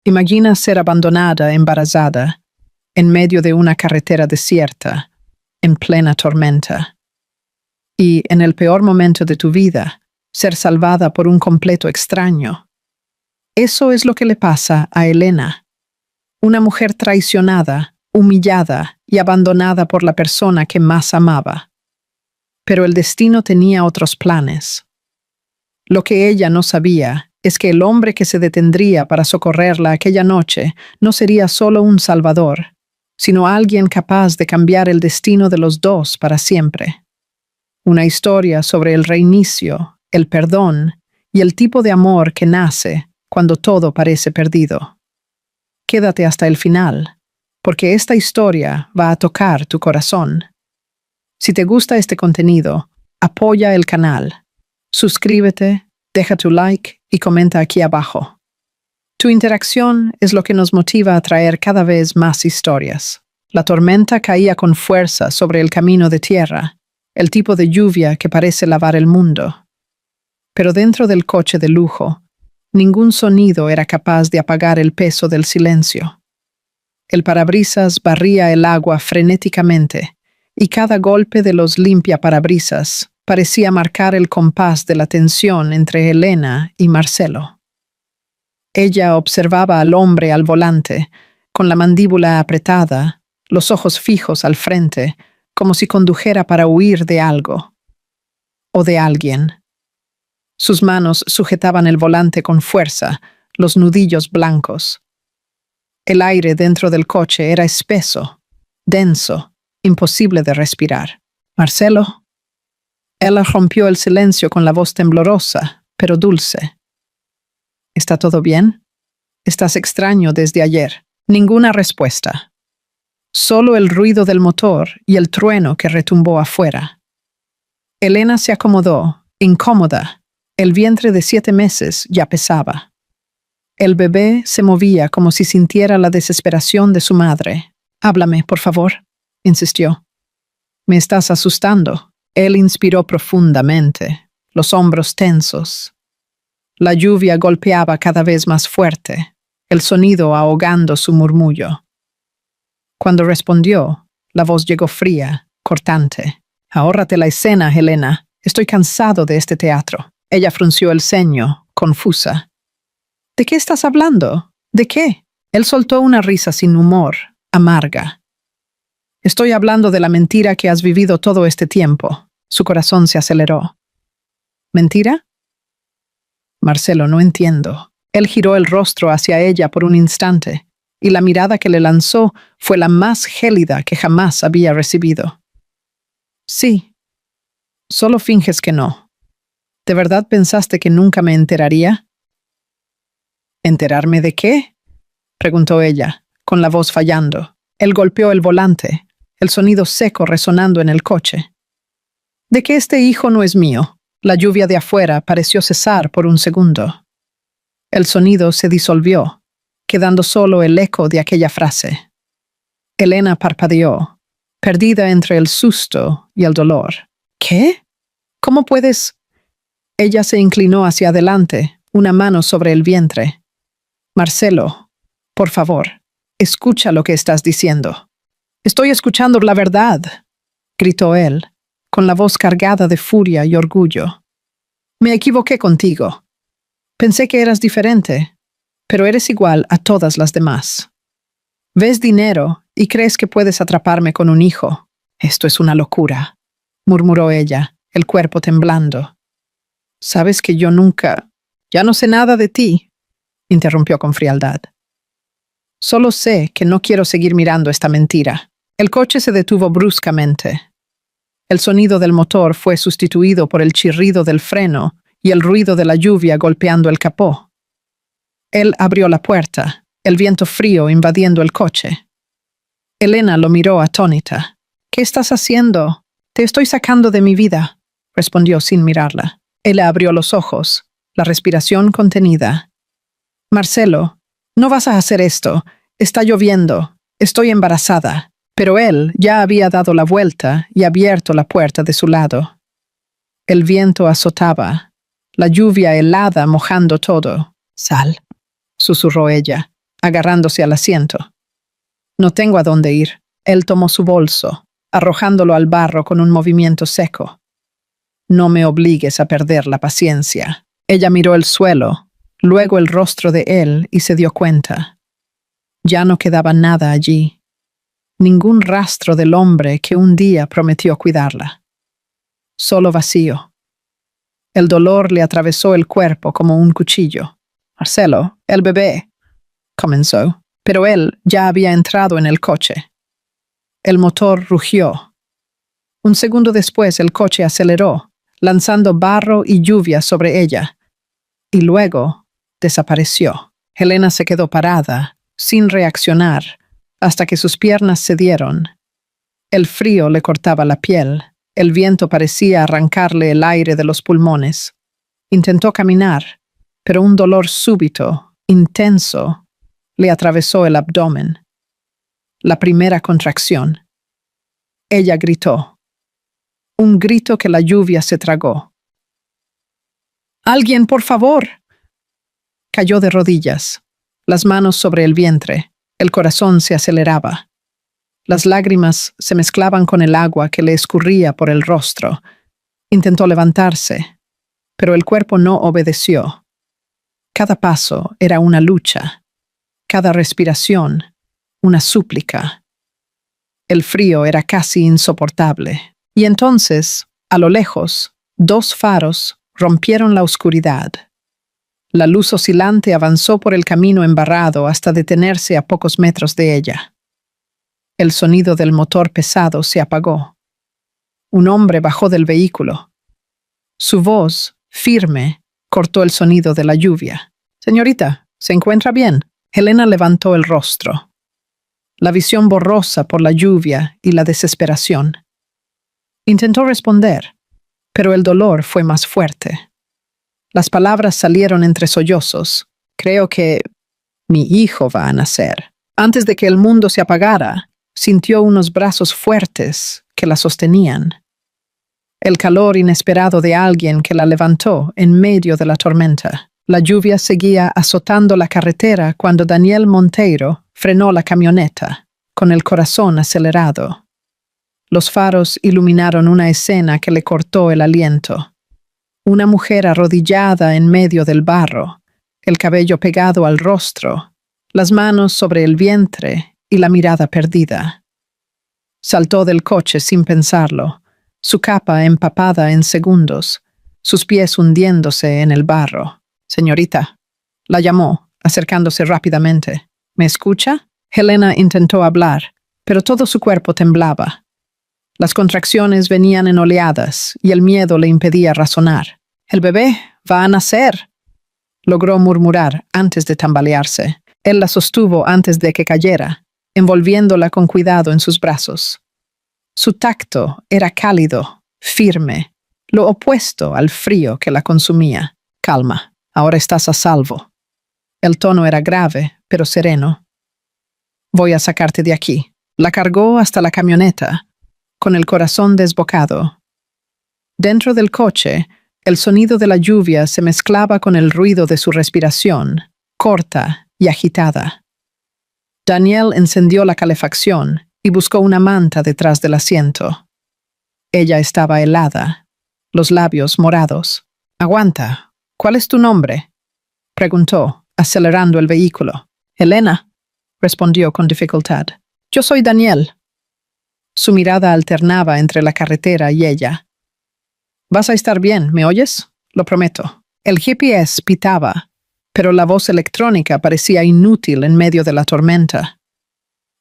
Imagina ser abandonada, embarazada, en medio de una carretera desierta, en plena tormenta. Y, en el peor momento de tu vida, ser salvada por un completo extraño. Eso es lo que le pasa a Elena, una mujer traicionada, humillada y abandonada por la persona que más amaba. Pero el destino tenía otros planes. Lo que ella no sabía es que el hombre que se detendría para socorrerla aquella noche no sería solo un salvador, sino alguien capaz de cambiar el destino de los dos para siempre. Una historia sobre el reinicio, el perdón y el tipo de amor que nace cuando todo parece perdido. Quédate hasta el final, porque esta historia va a tocar tu corazón. Si te gusta este contenido, apoya el canal, suscríbete, deja tu like y comenta aquí abajo. Tu interacción es lo que nos motiva a traer cada vez más historias. La tormenta caía con fuerza sobre el camino de tierra, el tipo de lluvia que parece lavar el mundo. Pero dentro del coche de lujo, ningún sonido era capaz de apagar el peso del silencio. El parabrisas barría el agua frenéticamente, y cada golpe de los limpiaparabrisas parecía marcar el compás de la tensión entre Elena y Marcelo. Ella observaba al hombre al volante, con la mandíbula apretada, los ojos fijos al frente, como si condujera para huir de algo. O de alguien. Sus manos sujetaban el volante con fuerza, los nudillos blancos. El aire dentro del coche era espeso, denso, imposible de respirar. «Marcelo». Ella rompió el silencio con la voz temblorosa, pero dulce. «¿Está todo bien? Estás extraño desde ayer». Ninguna respuesta. Solo el ruido del motor y el trueno que retumbó afuera. Elena se acomodó, incómoda. El vientre de 7 meses ya pesaba. El bebé se movía como si sintiera la desesperación de su madre. «Háblame, por favor», insistió. «Me estás asustando». Él inspiró profundamente, los hombros tensos. La lluvia golpeaba cada vez más fuerte, el sonido ahogando su murmullo. Cuando respondió, la voz llegó fría, cortante. «Ahórrate la escena, Elena. Estoy cansado de este teatro». Ella frunció el ceño, confusa. «¿De qué estás hablando? ¿De qué?» Él soltó una risa sin humor, amarga. «Estoy hablando de la mentira que has vivido todo este tiempo». Su corazón se aceleró. «¿Mentira?» «Marcelo, no entiendo». Él giró el rostro hacia ella por un instante, y la mirada que le lanzó fue la más gélida que jamás había recibido. «Sí. Solo finges que no. ¿De verdad pensaste que nunca me enteraría?» «¿Enterarme de qué?», preguntó ella, con la voz fallando. Él golpeó el volante, el sonido seco resonando en el coche. «De que este hijo no es mío». La lluvia de afuera pareció cesar por un segundo. El sonido se disolvió, quedando solo el eco de aquella frase. Elena parpadeó, perdida entre el susto y el dolor. «¿Qué? ¿Cómo puedes...?» Ella se inclinó hacia adelante, una mano sobre el vientre. «Marcelo, por favor, escucha lo que estás diciendo». «Estoy escuchando la verdad», gritó él, con la voz cargada de furia y orgullo. «Me equivoqué contigo. Pensé que eras diferente, pero eres igual a todas las demás. Ves dinero y crees que puedes atraparme con un hijo. Esto es una locura», murmuró ella, el cuerpo temblando. «Sabes que yo nunca... Ya no sé nada de ti», interrumpió con frialdad. «Solo sé que no quiero seguir mirando esta mentira». El coche se detuvo bruscamente. El sonido del motor fue sustituido por el chirrido del freno y el ruido de la lluvia golpeando el capó. Él abrió la puerta, el viento frío invadiendo el coche. Elena lo miró atónita. «¿Qué estás haciendo?» «Te estoy sacando de mi vida», respondió sin mirarla. Él abrió los ojos, la respiración contenida. «Marcelo, no vas a hacer esto. Está lloviendo. Estoy embarazada». Pero él ya había dado la vuelta y abierto la puerta de su lado. El viento azotaba, la lluvia helada mojando todo. «Sal», susurró ella. agarrándose al asiento. No tengo a dónde ir. Él tomó su bolso, arrojándolo al barro con un movimiento seco. No me obligues a perder la paciencia. Ella miró el suelo, luego el rostro de él y se dio cuenta. Ya no quedaba nada allí. Ningún rastro del hombre que un día prometió cuidarla. Solo vacío. El dolor le atravesó el cuerpo como un cuchillo. Marcelo, el bebé, comenzó, pero él ya había entrado en el coche. El motor rugió. Un segundo después el coche aceleró, lanzando barro y lluvia sobre ella. Y luego desapareció. Helena se quedó parada, sin reaccionar, hasta que sus piernas cedieron. El frío le cortaba la piel. El viento parecía arrancarle el aire de los pulmones. Intentó caminar, pero un dolor súbito, intenso, le atravesó el abdomen. La primera contracción. Ella gritó. Un grito que la lluvia se tragó. ¡Alguien, por favor! Cayó de rodillas, las manos sobre el vientre. El corazón se aceleraba. Las lágrimas se mezclaban con el agua que le escurría por el rostro. Intentó levantarse, pero el cuerpo no obedeció. Cada paso era una lucha, cada respiración una súplica. El frío era casi insoportable. Y entonces, a lo lejos, dos faros rompieron la oscuridad. La luz oscilante avanzó por el camino embarrado hasta detenerse a pocos metros de ella. El sonido del motor pesado se apagó. Un hombre bajó del vehículo. Su voz, firme, cortó el sonido de la lluvia. «Señorita, ¿se encuentra bien?» Helena levantó el rostro. La visión borrosa por la lluvia y la desesperación. Intentó responder, pero el dolor fue más fuerte. Las palabras salieron entre sollozos. «Creo que mi hijo va a nacer». Antes de que el mundo se apagara, sintió unos brazos fuertes que la sostenían. El calor inesperado de alguien que la levantó en medio de la tormenta. La lluvia seguía azotando la carretera cuando Daniel Monteiro frenó la camioneta, con el corazón acelerado. Los faros iluminaron una escena que le cortó el aliento. Una mujer arrodillada en medio del barro, el cabello pegado al rostro, las manos sobre el vientre y la mirada perdida. Saltó del coche sin pensarlo, su capa empapada en segundos, sus pies hundiéndose en el barro. «Señorita», la llamó, acercándose rápidamente. «¿Me escucha?» Helena intentó hablar, pero todo su cuerpo temblaba. Las contracciones venían en oleadas y el miedo le impedía razonar. «El bebé va a nacer», logró murmurar antes de tambalearse. Él la sostuvo antes de que cayera, envolviéndola con cuidado en sus brazos. Su tacto era cálido, firme, lo opuesto al frío que la consumía. «Calma, ahora estás a salvo». El tono era grave, pero sereno. «Voy a sacarte de aquí». La cargó hasta la camioneta, con el corazón desbocado. Dentro del coche, el sonido de la lluvia se mezclaba con el ruido de su respiración, corta y agitada. Daniel encendió la calefacción y buscó una manta detrás del asiento. Ella estaba helada, los labios morados. «Aguanta. ¿Cuál es tu nombre?», preguntó, acelerando el vehículo. «Helena», respondió con dificultad. «Yo soy Daniel». Su mirada alternaba entre la carretera y ella. «Vas a estar bien, ¿me oyes? Lo prometo». El GPS pitaba, pero la voz electrónica parecía inútil en medio de la tormenta.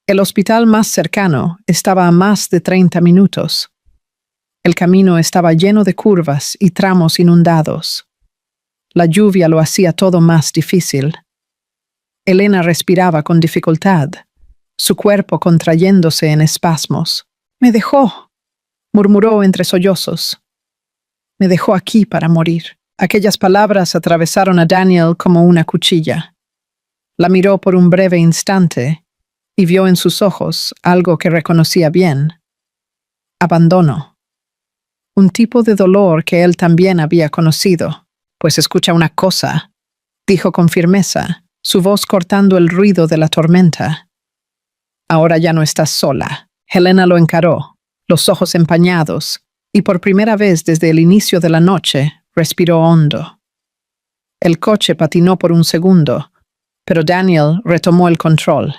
El hospital más cercano estaba a más de 30 minutos. El camino estaba lleno de curvas y tramos inundados. La lluvia lo hacía todo más difícil. Helena respiraba con dificultad, su cuerpo contrayéndose en espasmos. «Me dejó», murmuró entre sollozos. «Me dejó aquí para morir». Aquellas palabras atravesaron a Daniel como una cuchilla. La miró por un breve instante y vio en sus ojos algo que reconocía bien. Abandono. Un tipo de dolor que él también había conocido. «Pues escucha una cosa», dijo con firmeza, su voz cortando el ruido de la tormenta. Ahora ya no estás sola. Helena lo encaró, los ojos empañados, y por primera vez desde el inicio de la noche respiró hondo. El coche patinó por un segundo, pero Daniel retomó el control.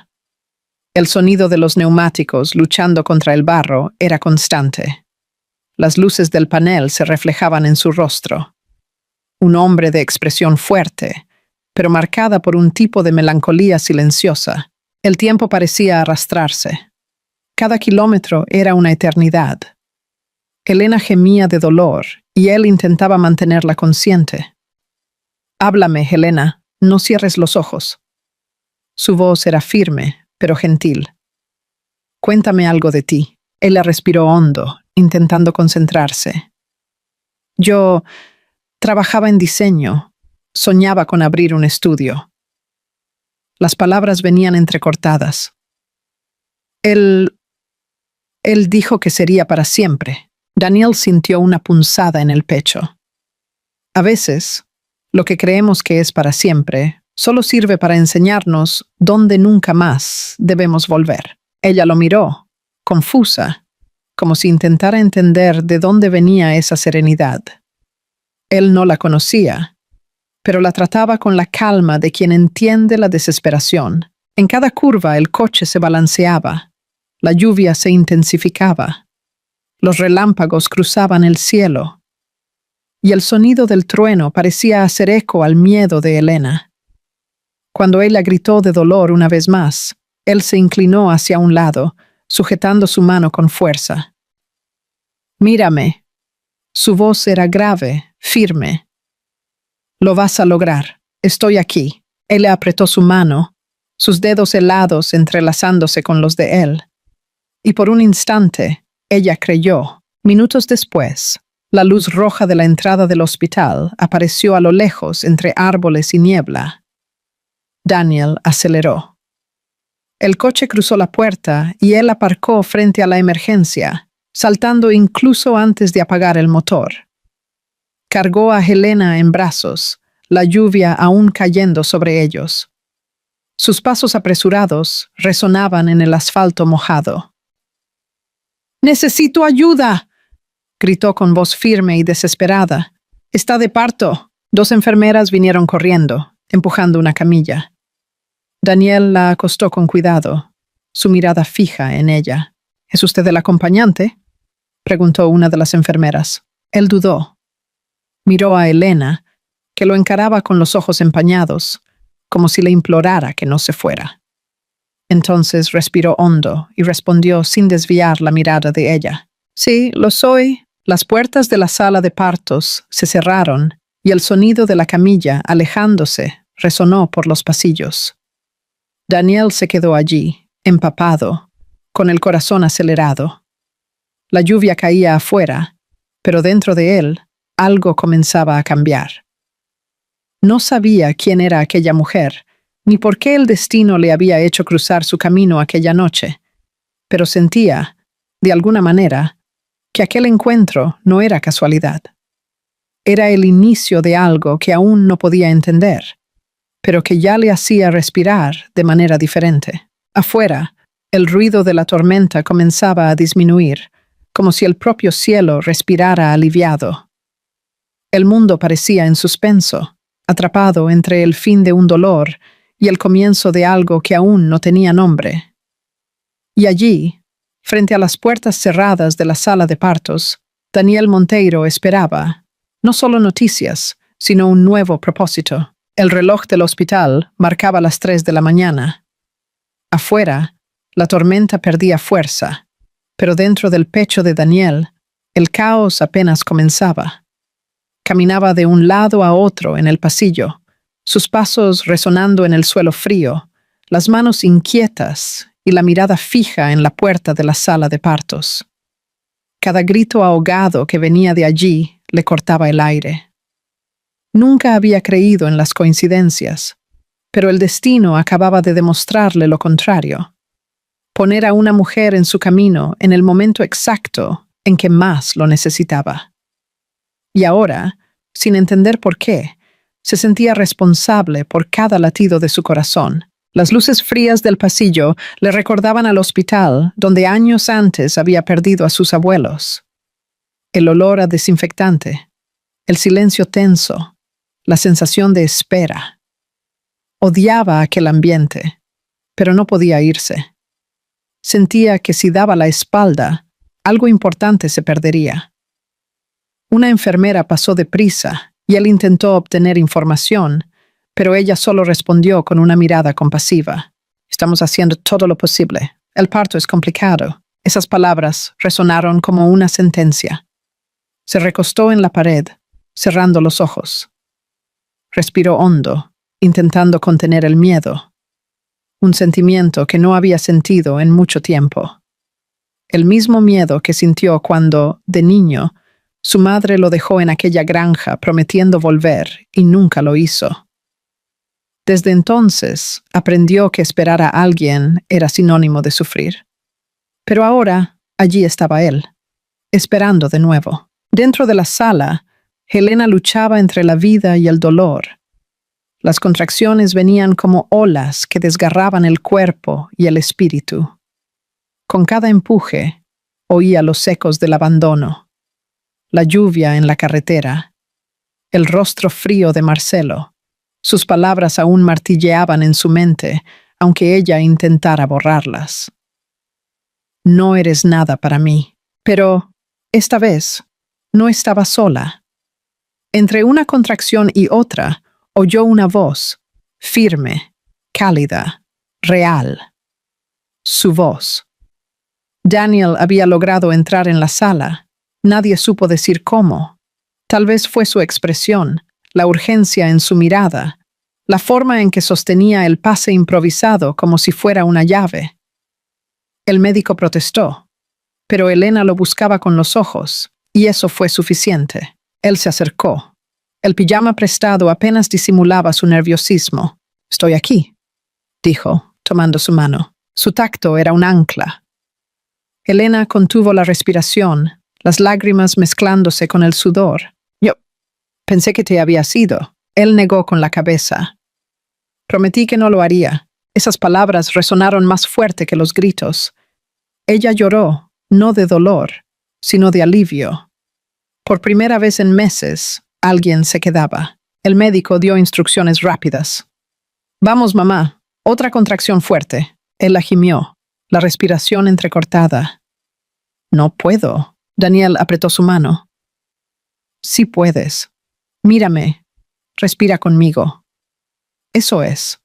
El sonido de los neumáticos luchando contra el barro era constante. Las luces del panel se reflejaban en su rostro. Un hombre de expresión fuerte, pero marcada por un tipo de melancolía silenciosa. El tiempo parecía arrastrarse. Cada kilómetro era una eternidad. Helena gemía de dolor y él intentaba mantenerla consciente. «Háblame, Helena, no cierres los ojos». Su voz era firme, pero gentil. «Cuéntame algo de ti». Ella respiró hondo, intentando concentrarse. «Yo trabajaba en diseño. Soñaba con abrir un estudio». Las palabras venían entrecortadas. Él dijo que sería para siempre. Daniel sintió una punzada en el pecho. A veces, lo que creemos que es para siempre solo sirve para enseñarnos dónde nunca más debemos volver. Ella lo miró, confusa, como si intentara entender de dónde venía esa serenidad. Él no la conocía, pero la trataba con la calma de quien entiende la desesperación. En cada curva el coche se balanceaba, la lluvia se intensificaba, los relámpagos cruzaban el cielo, y el sonido del trueno parecía hacer eco al miedo de Helena. Cuando ella gritó de dolor una vez más, él se inclinó hacia un lado, sujetando su mano con fuerza. «Mírame». Su voz era grave, firme. «Lo vas a lograr. Estoy aquí». Él le apretó su mano, sus dedos helados entrelazándose con los de él. Y por un instante, ella creyó. Minutos después, la luz roja de la entrada del hospital apareció a lo lejos entre árboles y niebla. Daniel aceleró. El coche cruzó la puerta y él aparcó frente a la emergencia, saltando incluso antes de apagar el motor. Cargó a Helena en brazos, la lluvia aún cayendo sobre ellos. Sus pasos apresurados resonaban en el asfalto mojado. «¡Necesito ayuda!», gritó con voz firme y desesperada. «Está de parto». 2 enfermeras vinieron corriendo, empujando una camilla. Daniel la acostó con cuidado, su mirada fija en ella. «¿Es usted el acompañante?», preguntó una de las enfermeras. Él dudó. Miró a Helena, que lo encaraba con los ojos empañados, como si le implorara que no se fuera. Entonces respiró hondo y respondió sin desviar la mirada de ella. «Sí, lo soy». Las puertas de la sala de partos se cerraron y el sonido de la camilla, alejándose, resonó por los pasillos. Daniel se quedó allí, empapado, con el corazón acelerado. La lluvia caía afuera, pero dentro de él algo comenzaba a cambiar. No sabía quién era aquella mujer, ni por qué el destino le había hecho cruzar su camino aquella noche, pero sentía, de alguna manera, que aquel encuentro no era casualidad. Era el inicio de algo que aún no podía entender, pero que ya le hacía respirar de manera diferente. Afuera, el ruido de la tormenta comenzaba a disminuir, como si el propio cielo respirara aliviado. El mundo parecía en suspenso, atrapado entre el fin de un dolor y el comienzo de algo que aún no tenía nombre. Y allí, frente a las puertas cerradas de la sala de partos, Daniel Monteiro esperaba, no solo noticias, sino un nuevo propósito. El reloj del hospital marcaba las 3 de la mañana. Afuera, la tormenta perdía fuerza, pero dentro del pecho de Daniel, el caos apenas comenzaba. Caminaba de un lado a otro en el pasillo, sus pasos resonando en el suelo frío, las manos inquietas y la mirada fija en la puerta de la sala de partos. Cada grito ahogado que venía de allí le cortaba el aire. Nunca había creído en las coincidencias, pero el destino acababa de demostrarle lo contrario. Poner a una mujer en su camino en el momento exacto en que más lo necesitaba. Y ahora, sin entender por qué, Se sentía responsable por cada latido de su corazón. Las luces frías del pasillo le recordaban al hospital, donde años antes había perdido a sus abuelos. El olor a desinfectante, el silencio tenso, la sensación de espera. Odiaba aquel ambiente, pero no podía irse. Sentía que si daba la espalda, algo importante se perdería. Una enfermera pasó deprisa y él intentó obtener información, pero ella solo respondió con una mirada compasiva. Estamos haciendo todo lo posible. El parto es complicado. Esas palabras resonaron como una sentencia. Se recostó en la pared, cerrando los ojos. Respiró hondo, intentando contener el miedo. Un sentimiento que no había sentido en mucho tiempo. El mismo miedo que sintió cuando, de niño, su madre lo dejó en aquella granja prometiendo volver y nunca lo hizo. Desde entonces, aprendió que esperar a alguien era sinónimo de sufrir. Pero ahora, allí estaba él, esperando de nuevo. Dentro de la sala, Helena luchaba entre la vida y el dolor. Las contracciones venían como olas que desgarraban el cuerpo y el espíritu. Con cada empuje, oía los ecos del abandono, la lluvia en la carretera, el rostro frío de Marcelo. Sus palabras aún martilleaban en su mente, aunque ella intentara borrarlas. No eres nada para mí, pero, esta vez, no estaba sola. Entre una contracción y otra, oyó una voz, firme, cálida, real. Su voz. Daniel había logrado entrar en la sala. Nadie supo decir cómo. Tal vez fue su expresión, la urgencia en su mirada, la forma en que sostenía el pase improvisado como si fuera una llave. El médico protestó, pero Helena lo buscaba con los ojos, y eso fue suficiente. Él se acercó. El pijama prestado apenas disimulaba su nerviosismo. «Estoy aquí», dijo, tomando su mano. Su tacto era un ancla. Helena contuvo la respiración, las lágrimas mezclándose con el sudor. «Yo pensé que te habías ido». Él negó con la cabeza. «Prometí que no lo haría». Esas palabras resonaron más fuerte que los gritos. Ella lloró, no de dolor, sino de alivio. Por primera vez en meses, alguien se quedaba. El médico dio instrucciones rápidas. «Vamos, mamá». Otra contracción fuerte. Él la gimió, la respiración entrecortada. «No puedo». Daniel apretó su mano. «Sí puedes. Mírame. Respira conmigo». Eso es.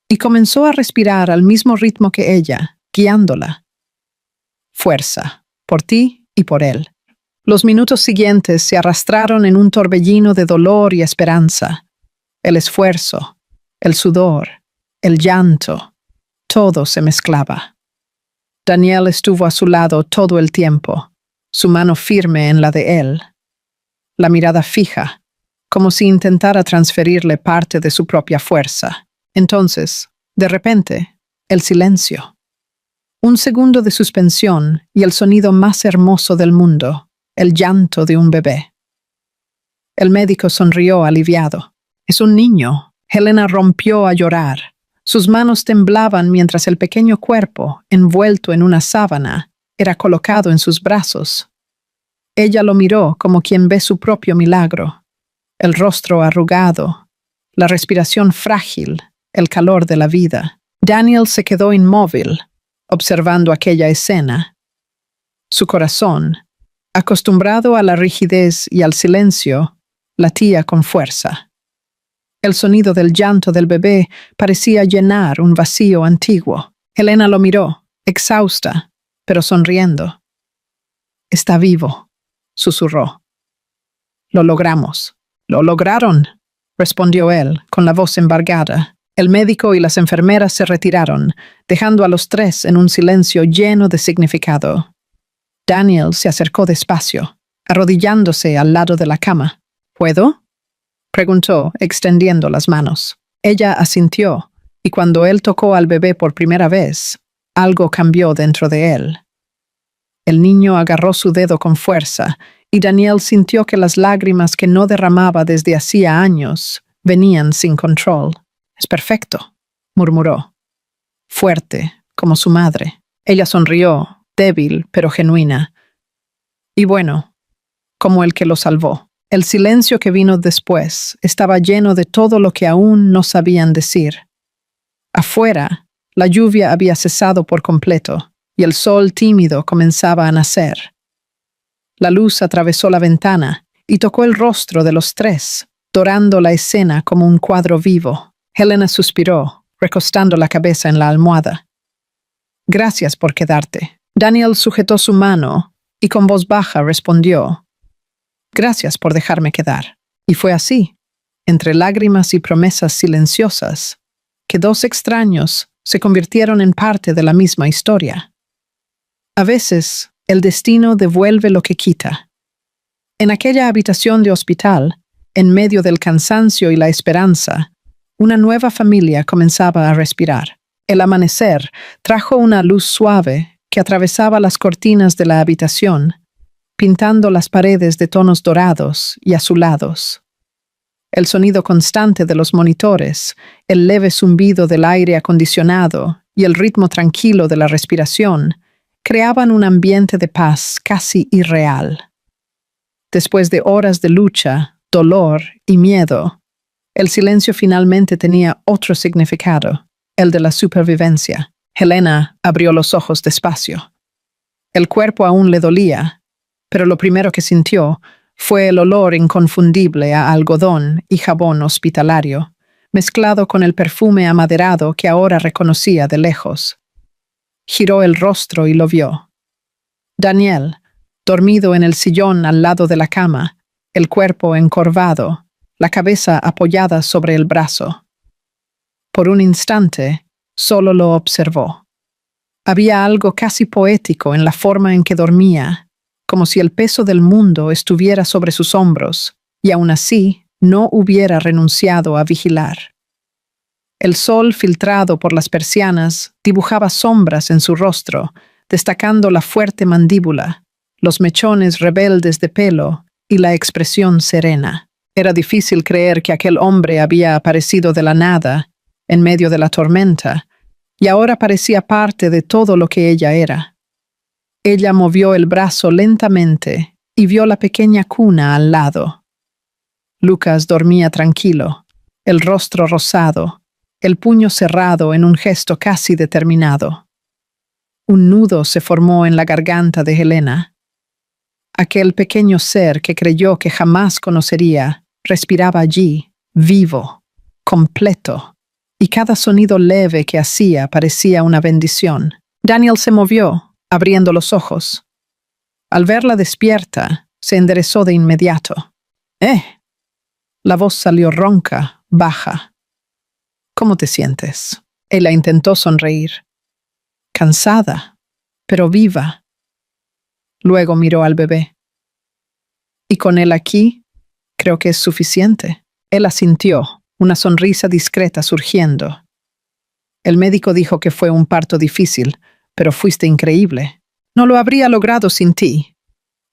Y comenzó a respirar al mismo ritmo que ella, guiándola. Fuerza, por ti y por él. Los minutos siguientes se arrastraron en un torbellino de dolor y esperanza. El esfuerzo, el sudor, el llanto, todo se mezclaba. Daniel estuvo a su lado todo el tiempo, su mano firme en la de él, la mirada fija, como si intentara transferirle parte de su propia fuerza. Entonces, de repente, el silencio. Un segundo de suspensión y el sonido más hermoso del mundo, el llanto de un bebé. El médico sonrió aliviado. «Es un niño». Helena rompió a llorar. Sus manos temblaban mientras el pequeño cuerpo, envuelto en una sábana, era colocado en sus brazos. Ella lo miró como quien ve su propio milagro. El rostro arrugado, la respiración frágil, el calor de la vida. Daniel se quedó inmóvil, observando aquella escena. Su corazón, acostumbrado a la rigidez y al silencio, latía con fuerza. El sonido del llanto del bebé parecía llenar un vacío antiguo. Helena lo miró, exhausta, pero sonriendo. «Está vivo», susurró. «Lo logramos». «Lo lograron», respondió él, con la voz embargada. El médico y las enfermeras se retiraron, dejando a los tres en un silencio lleno de significado. Daniel se acercó despacio, arrodillándose al lado de la cama. «¿Puedo?», preguntó, extendiendo las manos. Ella asintió, y cuando él tocó al bebé por primera vez, algo cambió dentro de él. El niño agarró su dedo con fuerza, y Daniel sintió que las lágrimas que no derramaba desde hacía años venían sin control. «Es perfecto», murmuró, fuerte, como su madre. Ella sonrió, débil pero genuina. Y bueno, como el que lo salvó. El silencio que vino después estaba lleno de todo lo que aún no sabían decir. Afuera, la lluvia había cesado por completo y el sol tímido comenzaba a nacer. La luz atravesó la ventana y tocó el rostro de los tres, dorando la escena como un cuadro vivo. Helena suspiró, recostando la cabeza en la almohada. «Gracias por quedarte». Daniel sujetó su mano y con voz baja respondió: «Gracias por dejarme quedar». Y fue así, entre lágrimas y promesas silenciosas, que dos extraños se convirtieron en parte de la misma historia. A veces, el destino devuelve lo que quita. En aquella habitación de hospital, en medio del cansancio y la esperanza, una nueva familia comenzaba a respirar. El amanecer trajo una luz suave que atravesaba las cortinas de la habitación, pintando las paredes de tonos dorados y azulados. El sonido constante de los monitores, el leve zumbido del aire acondicionado y el ritmo tranquilo de la respiración creaban un ambiente de paz casi irreal. Después de horas de lucha, dolor y miedo, el silencio finalmente tenía otro significado, el de la supervivencia. Helena abrió los ojos despacio. El cuerpo aún le dolía, pero lo primero que sintió fue el olor inconfundible a algodón y jabón hospitalario, mezclado con el perfume amaderado que ahora reconocía de lejos. Giró el rostro y lo vio. Daniel, dormido en el sillón al lado de la cama, el cuerpo encorvado, la cabeza apoyada sobre el brazo. Por un instante, solo lo observó. Había algo casi poético en la forma en que dormía, como si el peso del mundo estuviera sobre sus hombros, y aún así no hubiera renunciado a vigilar. El sol filtrado por las persianas dibujaba sombras en su rostro, destacando la fuerte mandíbula, los mechones rebeldes de pelo y la expresión serena. Era difícil creer que aquel hombre había aparecido de la nada, en medio de la tormenta, y ahora parecía parte de todo lo que ella era. Ella movió el brazo lentamente y vio la pequeña cuna al lado. Lucas dormía tranquilo, el rostro rosado, el puño cerrado en un gesto casi determinado. Un nudo se formó en la garganta de Helena. Aquel pequeño ser que creyó que jamás conocería, respiraba allí, vivo, completo, y cada sonido leve que hacía parecía una bendición. Daniel se movió, abriendo los ojos. Al verla despierta, se enderezó de inmediato. La voz salió ronca, baja. «¿Cómo te sientes?» Ella intentó sonreír. «Cansada, pero viva». Luego miró al bebé. «¿Y con él aquí? Creo que es suficiente». Él asintió, una sonrisa discreta surgiendo. «El médico dijo que fue un parto difícil, pero fuiste increíble. No lo habría logrado sin ti»,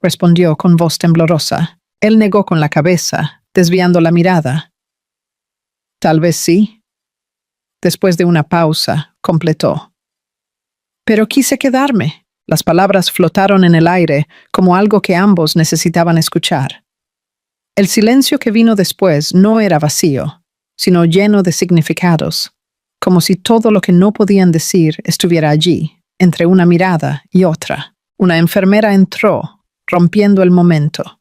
respondió con voz temblorosa. Él negó con la cabeza, desviando la mirada. «Tal vez sí». Después de una pausa, completó. «Pero quise quedarme». Las palabras flotaron en el aire como algo que ambos necesitaban escuchar. El silencio que vino después no era vacío, sino lleno de significados, como si todo lo que no podían decir estuviera allí, entre una mirada y otra. Una enfermera entró, rompiendo el momento.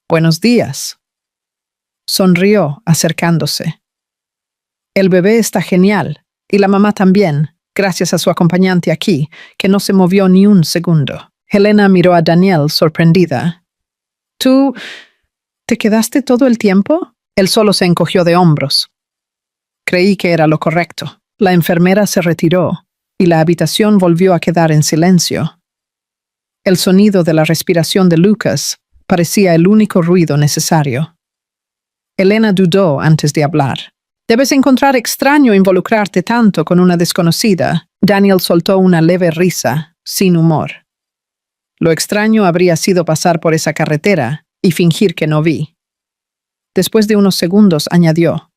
«Buenos días». Sonrió, acercándose. «El bebé está genial, y la mamá también, gracias a su acompañante aquí, que no se movió ni un segundo». Helena miró a Daniel sorprendida. «¿Tú te quedaste todo el tiempo?» Él solo se encogió de hombros. «Creí que era lo correcto». La enfermera se retiró, y la habitación volvió a quedar en silencio. El sonido de la respiración de Lucas parecía el único ruido necesario. Helena dudó antes de hablar. «Debes encontrar extraño involucrarte tanto con una desconocida». Daniel soltó una leve risa, sin humor. Lo extraño habría sido pasar por esa carretera y fingir que no vi. Después de unos segundos añadió,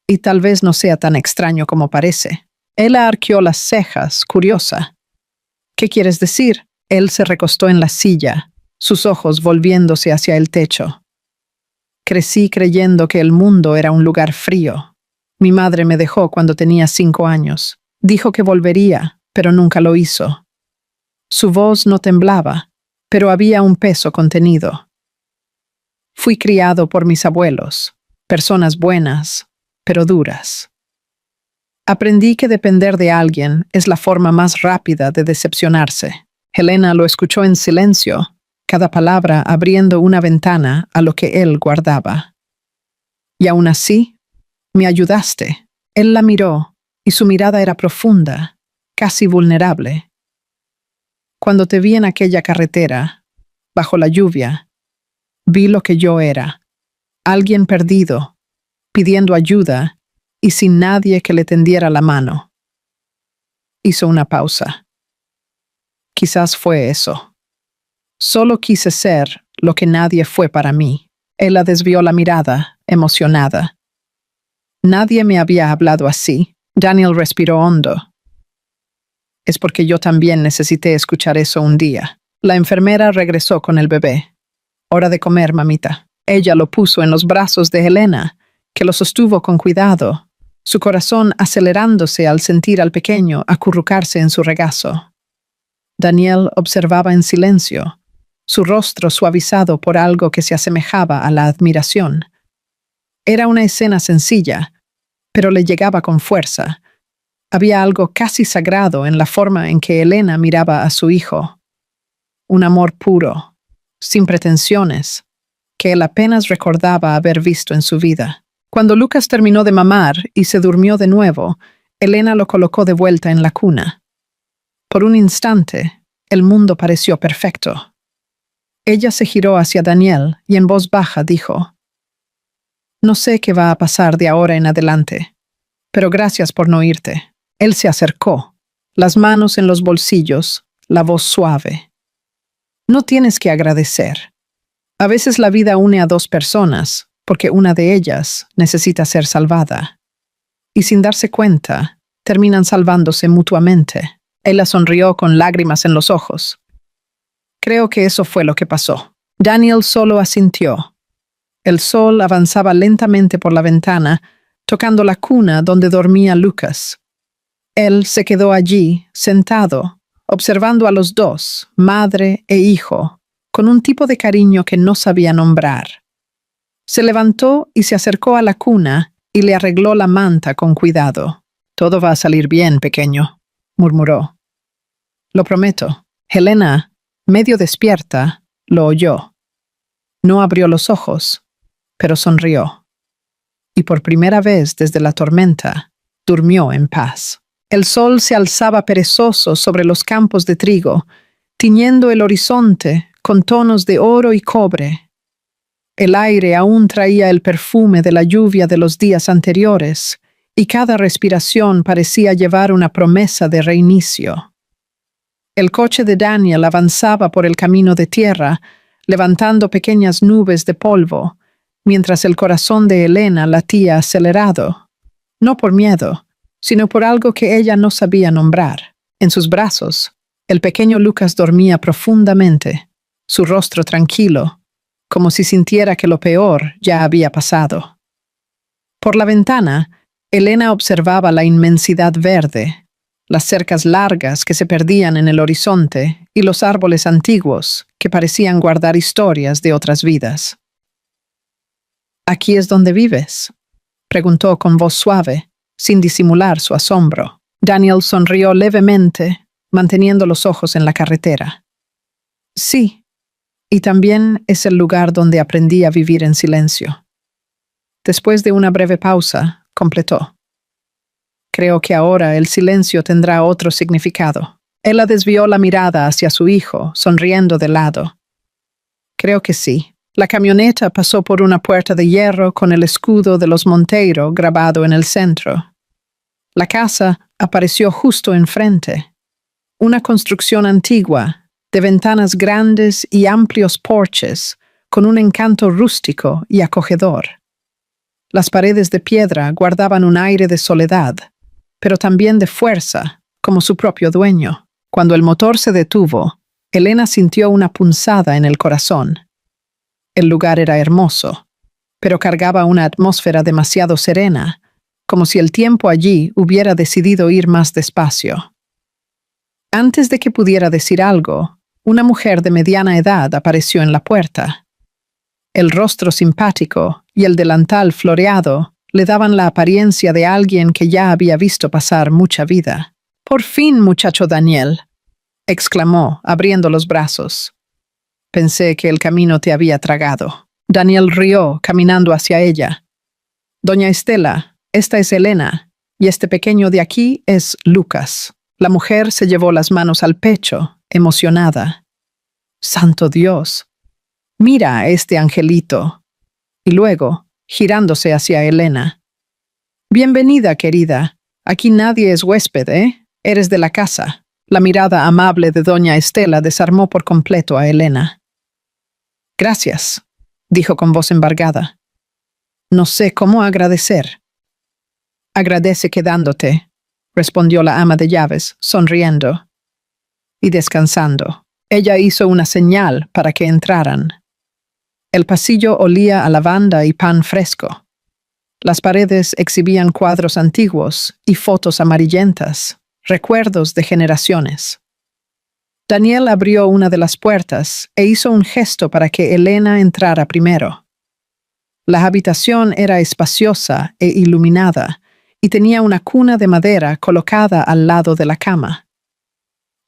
y tal vez no sea tan extraño como parece. Él arqueó las cejas, curiosa. ¿Qué quieres decir? Él se recostó en la silla, sus ojos volviéndose hacia el techo. Crecí creyendo que el mundo era un lugar frío. Mi madre me dejó cuando tenía 5 años. Dijo que volvería, pero nunca lo hizo. Su voz no temblaba, pero había un peso contenido. Fui criado por mis abuelos, personas buenas, pero duras. Aprendí que depender de alguien es la forma más rápida de decepcionarse. Helena lo escuchó en silencio, cada palabra abriendo una ventana a lo que él guardaba. Y aún así, me ayudaste. Él la miró, y su mirada era profunda, casi vulnerable. Cuando te vi en aquella carretera, bajo la lluvia, vi lo que yo era, alguien perdido, pidiendo ayuda y sin nadie que le tendiera la mano. Hizo una pausa. Quizás fue eso. Solo quise ser lo que nadie fue para mí. Ella desvió la mirada, emocionada. Nadie me había hablado así. Daniel respiró hondo. Es porque yo también necesité escuchar eso un día. La enfermera regresó con el bebé. Hora de comer, mamita. Ella lo puso en los brazos de Helena, que lo sostuvo con cuidado, su corazón acelerándose al sentir al pequeño acurrucarse en su regazo. Daniel observaba en silencio, su rostro suavizado por algo que se asemejaba a la admiración. Era una escena sencilla, pero le llegaba con fuerza. Había algo casi sagrado en la forma en que Helena miraba a su hijo. Un amor puro, sin pretensiones, que él apenas recordaba haber visto en su vida. Cuando Lucas terminó de mamar y se durmió de nuevo, Helena lo colocó de vuelta en la cuna. Por un instante, el mundo pareció perfecto. Ella se giró hacia Daniel y en voz baja dijo, «No sé qué va a pasar de ahora en adelante, pero gracias por no irte». Él se acercó, las manos en los bolsillos, la voz suave. «No tienes que agradecer. A veces la vida une a 2 personas, porque una de ellas necesita ser salvada. Y sin darse cuenta, terminan salvándose mutuamente». Ella sonrió con lágrimas en los ojos. Creo que eso fue lo que pasó. Daniel solo asintió. El sol avanzaba lentamente por la ventana, tocando la cuna donde dormía Lucas. Él se quedó allí, sentado, observando a los dos, madre e hijo, con un tipo de cariño que no sabía nombrar. Se levantó y se acercó a la cuna y le arregló la manta con cuidado. «Todo va a salir bien, pequeño», murmuró. «Lo prometo». Helena, medio despierta, lo oyó. No abrió los ojos, pero sonrió. Y por primera vez desde la tormenta, durmió en paz. El sol se alzaba perezoso sobre los campos de trigo, tiñendo el horizonte con tonos de oro y cobre. El aire aún traía el perfume de la lluvia de los días anteriores, y cada respiración parecía llevar una promesa de reinicio. El coche de Daniel avanzaba por el camino de tierra, levantando pequeñas nubes de polvo, mientras el corazón de Helena latía acelerado, no por miedo, sino por algo que ella no sabía nombrar. En sus brazos, el pequeño Lucas dormía profundamente, su rostro tranquilo, como si sintiera que lo peor ya había pasado. Por la ventana, Helena observaba la inmensidad verde, las cercas largas que se perdían en el horizonte y los árboles antiguos que parecían guardar historias de otras vidas. «¿Aquí es donde vives?», preguntó con voz suave, sin disimular su asombro. Daniel sonrió levemente, manteniendo los ojos en la carretera. «Sí, y también es el lugar donde aprendí a vivir en silencio». Después de una breve pausa, completó. «Creo que ahora el silencio tendrá otro significado». Ella desvió la mirada hacia su hijo, sonriendo de lado. «Creo que sí». La camioneta pasó por una puerta de hierro con el escudo de los Monteiro grabado en el centro. La casa apareció justo enfrente. Una construcción antigua, de ventanas grandes y amplios porches, con un encanto rústico y acogedor. Las paredes de piedra guardaban un aire de soledad, pero también de fuerza, como su propio dueño. Cuando el motor se detuvo, Elena sintió una punzada en el corazón. El lugar era hermoso, pero cargaba una atmósfera demasiado serena, como si el tiempo allí hubiera decidido ir más despacio. Antes de que pudiera decir algo, una mujer de mediana edad apareció en la puerta. El rostro simpático y el delantal floreado le daban la apariencia de alguien que ya había visto pasar mucha vida. «Por fin, muchacho Daniel», exclamó, abriendo los brazos. «Pensé que el camino te había tragado». Daniel rió, caminando hacia ella. «Doña Estela, esta es Elena, y este pequeño de aquí es Lucas». La mujer se llevó las manos al pecho, emocionada. «¡Santo Dios! Mira a este angelito». Y luego, girándose hacia Elena. «Bienvenida, querida. Aquí nadie es huésped, ¿eh? Eres de la casa». La mirada amable de doña Estela desarmó por completo a Elena. «Gracias», dijo con voz embargada. «No sé cómo agradecer». «Agradece quedándote», respondió la ama de llaves, sonriendo. Y descansando. Ella hizo una señal para que entraran. El pasillo olía a lavanda y pan fresco. Las paredes exhibían cuadros antiguos y fotos amarillentas, recuerdos de generaciones. Daniel abrió una de las puertas e hizo un gesto para que Elena entrara primero. La habitación era espaciosa e iluminada y tenía una cuna de madera colocada al lado de la cama.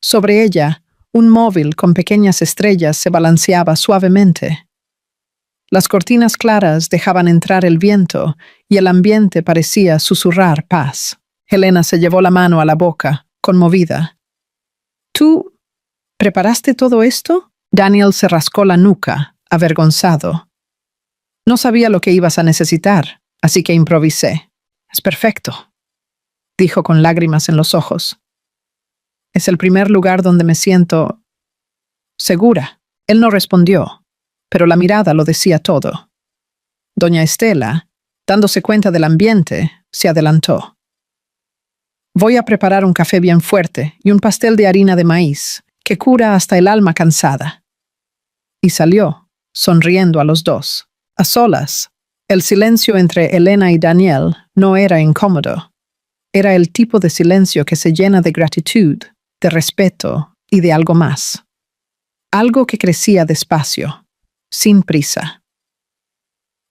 Sobre ella, un móvil con pequeñas estrellas se balanceaba suavemente. Las cortinas claras dejaban entrar el viento y el ambiente parecía susurrar paz. Elena se llevó la mano a la boca, conmovida. «¿Tú preparaste todo esto?» Daniel se rascó la nuca, avergonzado. «No sabía lo que ibas a necesitar, así que improvisé». «Es perfecto», dijo con lágrimas en los ojos. «Es el primer lugar donde me siento segura». Él no respondió, pero la mirada lo decía todo. Doña Estela, dándose cuenta del ambiente, se adelantó. «Voy a preparar un café bien fuerte y un pastel de harina de maíz, que cura hasta el alma cansada». Y salió, sonriendo a los dos. A solas, el silencio entre Elena y Daniel no era incómodo. Era el tipo de silencio que se llena de gratitud, de respeto y de algo más. Algo que crecía despacio, sin prisa.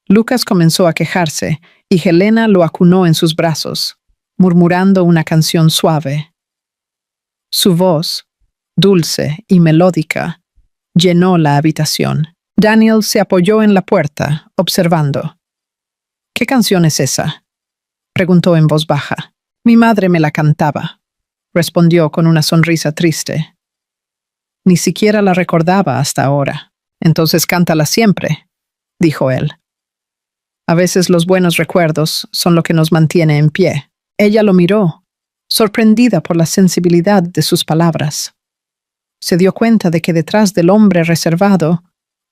Lucas comenzó a quejarse y Helena lo acunó en sus brazos, murmurando una canción suave. Su voz, dulce y melódica, llenó la habitación. Daniel se apoyó en la puerta, observando. «¿Qué canción es esa?», preguntó en voz baja. «Mi madre me la cantaba», respondió con una sonrisa triste. «Ni siquiera la recordaba hasta ahora. Entonces cántala siempre», dijo él. «A veces los buenos recuerdos son lo que nos mantiene en pie». Ella lo miró, sorprendida por la sensibilidad de sus palabras. Se dio cuenta de que detrás del hombre reservado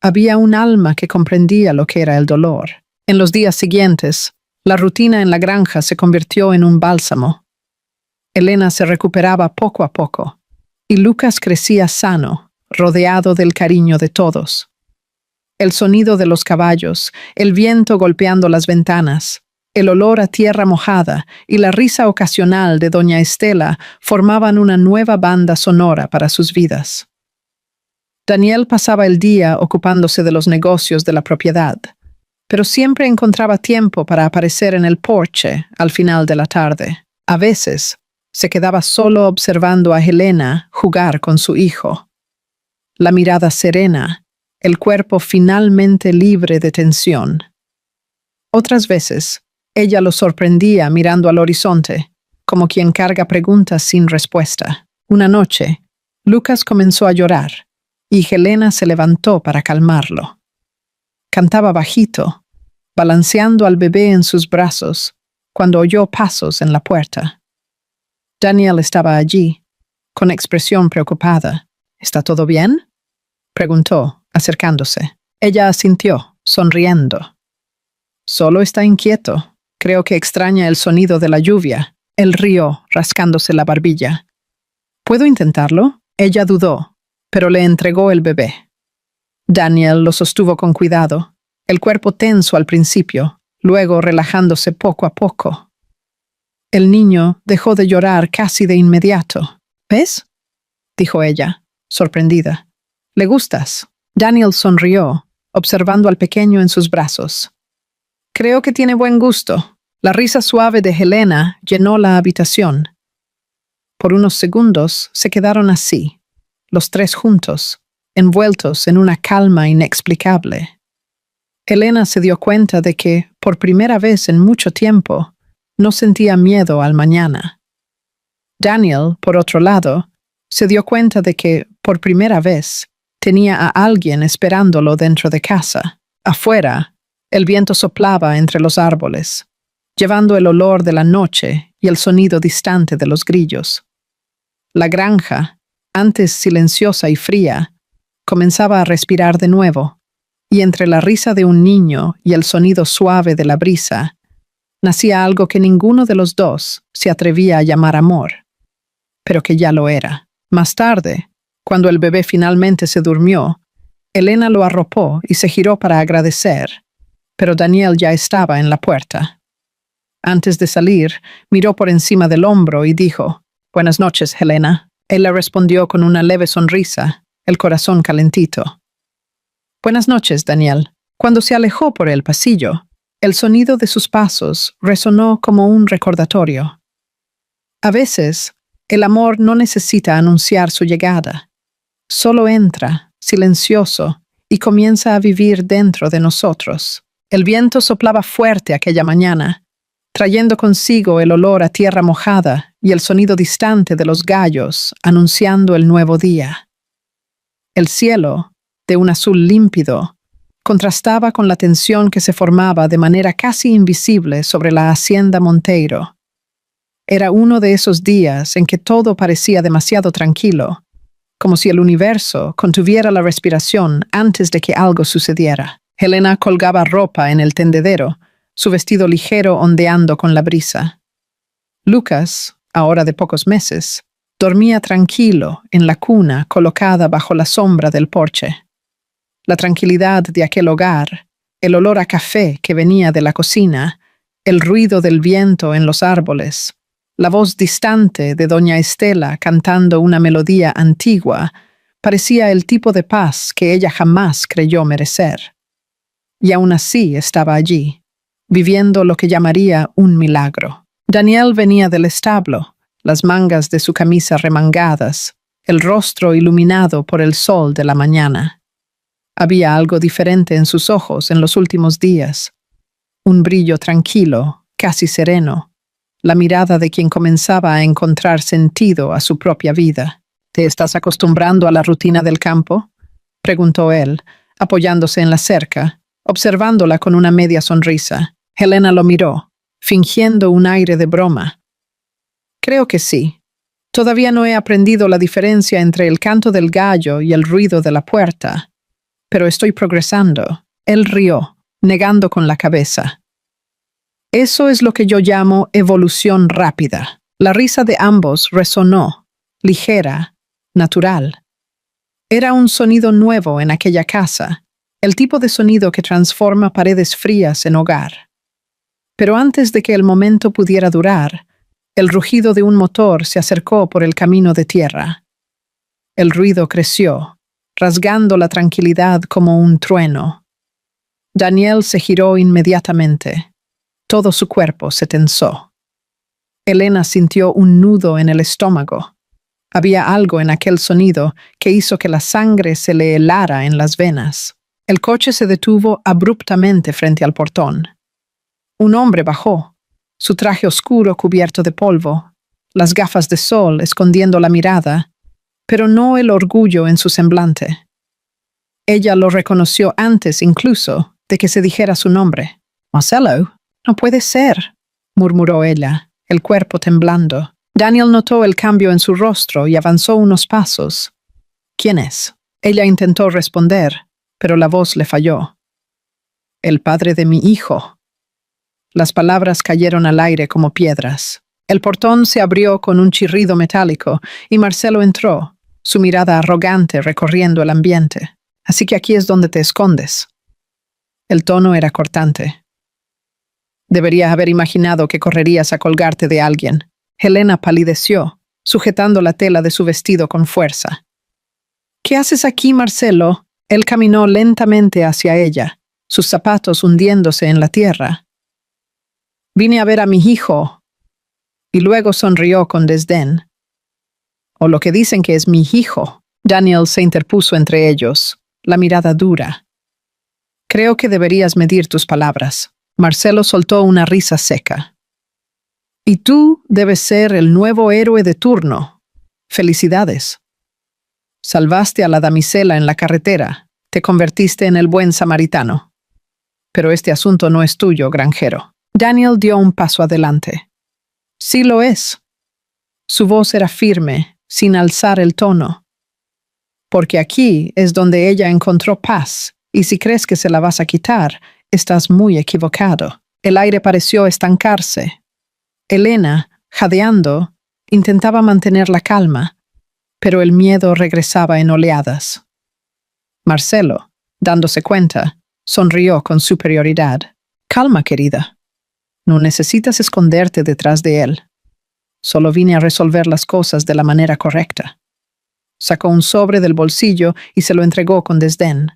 había un alma que comprendía lo que era el dolor. En los días siguientes, la rutina en la granja se convirtió en un bálsamo. Elena se recuperaba poco a poco, y Lucas crecía sano, rodeado del cariño de todos. El sonido de los caballos, el viento golpeando las ventanas, el olor a tierra mojada y la risa ocasional de doña Estela formaban una nueva banda sonora para sus vidas. Daniel pasaba el día ocupándose de los negocios de la propiedad, pero siempre encontraba tiempo para aparecer en el porche al final de la tarde. A veces, se quedaba solo observando a Helena jugar con su hijo. La mirada serena, el cuerpo finalmente libre de tensión. Otras veces, ella lo sorprendía mirando al horizonte, como quien carga preguntas sin respuesta. Una noche, Lucas comenzó a llorar, y Helena se levantó para calmarlo. Cantaba bajito, balanceando al bebé en sus brazos, cuando oyó pasos en la puerta. Daniel estaba allí, con expresión preocupada. ¿Está todo bien?, preguntó, acercándose. Ella asintió, sonriendo. Solo está inquieto. Creo que extraña el sonido de la lluvia. Él rió, rascándose la barbilla. ¿Puedo intentarlo? Ella dudó, pero le entregó el bebé. Daniel lo sostuvo con cuidado, el cuerpo tenso al principio, luego relajándose poco a poco. El niño dejó de llorar casi de inmediato. ¿Ves?, dijo ella, sorprendida. ¿Le gustas? Daniel sonrió, observando al pequeño en sus brazos. Creo que tiene buen gusto. La risa suave de Helena llenó la habitación. Por unos segundos se quedaron así, los tres juntos, envueltos en una calma inexplicable. Helena se dio cuenta de que, por primera vez en mucho tiempo, no sentía miedo al mañana. Daniel, por otro lado, se dio cuenta de que, por primera vez, tenía a alguien esperándolo dentro de casa. Afuera, el viento soplaba entre los árboles, llevando el olor de la noche y el sonido distante de los grillos. La granja, antes silenciosa y fría, comenzaba a respirar de nuevo, y entre la risa de un niño y el sonido suave de la brisa, nacía algo que ninguno de los dos se atrevía a llamar amor, pero que ya lo era. Más tarde, cuando el bebé finalmente se durmió, Helena lo arropó y se giró para agradecer, pero Daniel ya estaba en la puerta. Antes de salir, miró por encima del hombro y dijo, «Buenas noches, Helena». Él le respondió con una leve sonrisa, el corazón calentito. «Buenas noches, Daniel». Cuando se alejó por el pasillo, el sonido de sus pasos resonó como un recordatorio. A veces, el amor no necesita anunciar su llegada. Solo entra, silencioso, y comienza a vivir dentro de nosotros. El viento soplaba fuerte aquella mañana, trayendo consigo el olor a tierra mojada y el sonido distante de los gallos anunciando el nuevo día. El cielo, de un azul límpido, contrastaba con la tensión que se formaba de manera casi invisible sobre la hacienda Monteiro. Era uno de esos días en que todo parecía demasiado tranquilo, como si el universo contuviera la respiración antes de que algo sucediera. Helena colgaba ropa en el tendedero, su vestido ligero ondeando con la brisa. Lucas, ahora de pocos meses, dormía tranquilo en la cuna colocada bajo la sombra del porche. La tranquilidad de aquel hogar, el olor a café que venía de la cocina, el ruido del viento en los árboles, la voz distante de doña Estela cantando una melodía antigua, parecía el tipo de paz que ella jamás creyó merecer. Y aún así estaba allí, viviendo lo que llamaría un milagro. Daniel venía del establo, las mangas de su camisa remangadas, el rostro iluminado por el sol de la mañana. Había algo diferente en sus ojos en los últimos días, un brillo tranquilo, casi sereno, la mirada de quien comenzaba a encontrar sentido a su propia vida. ¿Te estás acostumbrando a la rutina del campo?, preguntó él, apoyándose en la cerca, observándola con una media sonrisa. Helena lo miró, fingiendo un aire de broma. Creo que sí. Todavía no he aprendido la diferencia entre el canto del gallo y el ruido de la puerta, pero estoy progresando. Él rió, negando con la cabeza. Eso es lo que yo llamo evolución rápida. La risa de ambos resonó, ligera, natural. Era un sonido nuevo en aquella casa, el tipo de sonido que transforma paredes frías en hogar. Pero antes de que el momento pudiera durar, el rugido de un motor se acercó por el camino de tierra. El ruido creció, rasgando la tranquilidad como un trueno. Daniel se giró inmediatamente. Todo su cuerpo se tensó. Helena sintió un nudo en el estómago. Había algo en aquel sonido que hizo que la sangre se le helara en las venas. El coche se detuvo abruptamente frente al portón. Un hombre bajó, su traje oscuro cubierto de polvo, las gafas de sol escondiendo la mirada, pero no el orgullo en su semblante. Ella lo reconoció antes incluso de que se dijera su nombre. «Marcelo, no puede ser», murmuró ella, el cuerpo temblando. Daniel notó el cambio en su rostro y avanzó unos pasos. ¿Quién es? Ella intentó responder, pero la voz le falló. El padre de mi hijo. Las palabras cayeron al aire como piedras. El portón se abrió con un chirrido metálico y Marcelo entró, su mirada arrogante recorriendo el ambiente. Así que aquí es donde te escondes. El tono era cortante. Debería haber imaginado que correrías a colgarte de alguien. Helena palideció, sujetando la tela de su vestido con fuerza. ¿Qué haces aquí, Marcelo? Él caminó lentamente hacia ella, sus zapatos hundiéndose en la tierra. Vine a ver a mi hijo. Y luego sonrió con desdén. O lo que dicen que es mi hijo. Daniel se interpuso entre ellos, la mirada dura. Creo que deberías medir tus palabras. Marcelo soltó una risa seca. Y tú debes ser el nuevo héroe de turno. Felicidades. Salvaste a la damisela en la carretera. Te convertiste en el buen samaritano. Pero este asunto no es tuyo, granjero. Daniel dio un paso adelante. Sí lo es. Su voz era firme, sin alzar el tono. Porque aquí es donde ella encontró paz, y si crees que se la vas a quitar, estás muy equivocado. El aire pareció estancarse. Helena, jadeando, intentaba mantener la calma, pero el miedo regresaba en oleadas. Marcelo, dándose cuenta, sonrió con superioridad. Calma, querida. No necesitas esconderte detrás de él. Solo vine a resolver las cosas de la manera correcta. Sacó un sobre del bolsillo y se lo entregó con desdén.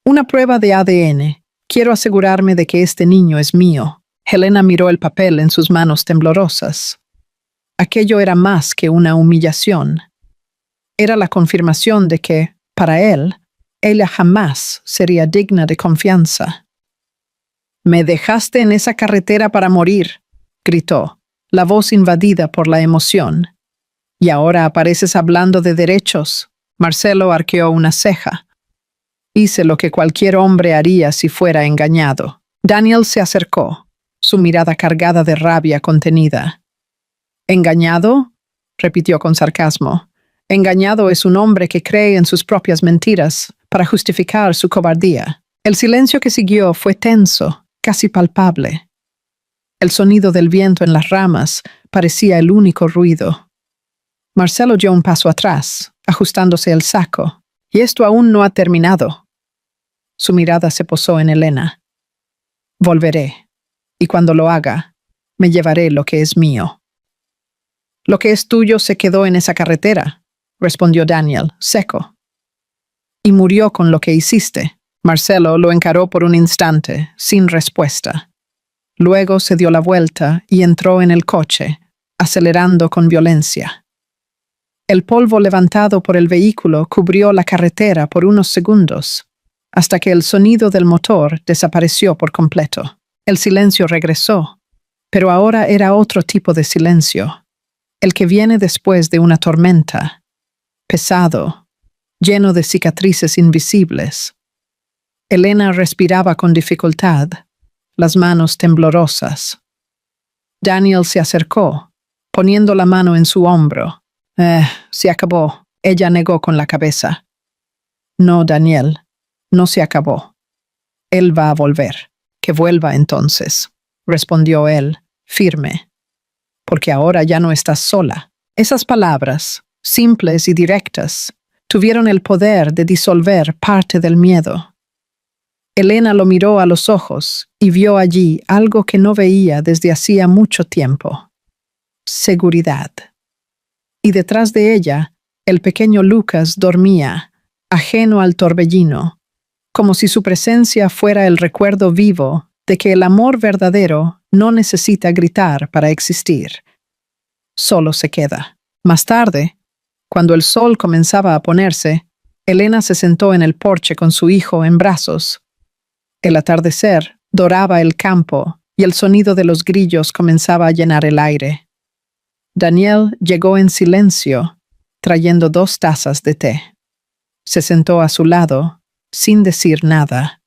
Una prueba de ADN. Quiero asegurarme de que este niño es mío. Helena miró el papel en sus manos temblorosas. Aquello era más que una humillación. Era la confirmación de que, para él, ella jamás sería digna de confianza. «Me dejaste en esa carretera para morir», gritó, la voz invadida por la emoción. «Y ahora apareces hablando de derechos». Marcelo arqueó una ceja. «Hice lo que cualquier hombre haría si fuera engañado». Daniel se acercó, su mirada cargada de rabia contenida. «¿Engañado?», repitió con sarcasmo. «Engañado es un hombre que cree en sus propias mentiras para justificar su cobardía». El silencio que siguió fue tenso, casi palpable. El sonido del viento en las ramas parecía el único ruido. Marcelo dio un paso atrás, ajustándose el saco. «Y esto aún no ha terminado». Su mirada se posó en Helena. «Volveré, y cuando lo haga, me llevaré lo que es mío». «Lo que es tuyo se quedó en esa carretera», respondió Daniel, seco. «Y murió con lo que hiciste». Marcelo lo encaró por un instante, sin respuesta. Luego se dio la vuelta y entró en el coche, acelerando con violencia. El polvo levantado por el vehículo cubrió la carretera por unos segundos, hasta que el sonido del motor desapareció por completo. El silencio regresó, pero ahora era otro tipo de silencio, el que viene después de una tormenta, pesado, lleno de cicatrices invisibles. Helena respiraba con dificultad, las manos temblorosas. Daniel se acercó, poniendo la mano en su hombro. Se acabó. Ella negó con la cabeza. «No, Daniel, no se acabó. Él va a volver. Que vuelva entonces», respondió él, firme. «Porque ahora ya no estás sola». Esas palabras, simples y directas, tuvieron el poder de disolver parte del miedo. Helena lo miró a los ojos y vio allí algo que no veía desde hacía mucho tiempo. Seguridad. Y detrás de ella, el pequeño Lucas dormía, ajeno al torbellino, como si su presencia fuera el recuerdo vivo de que el amor verdadero no necesita gritar para existir. Solo se queda. Más tarde, cuando el sol comenzaba a ponerse, Helena se sentó en el porche con su hijo en brazos. El atardecer doraba el campo y el sonido de los grillos comenzaba a llenar el aire. Daniel llegó en silencio, trayendo 2 tazas de té. Se sentó a su lado, sin decir nada.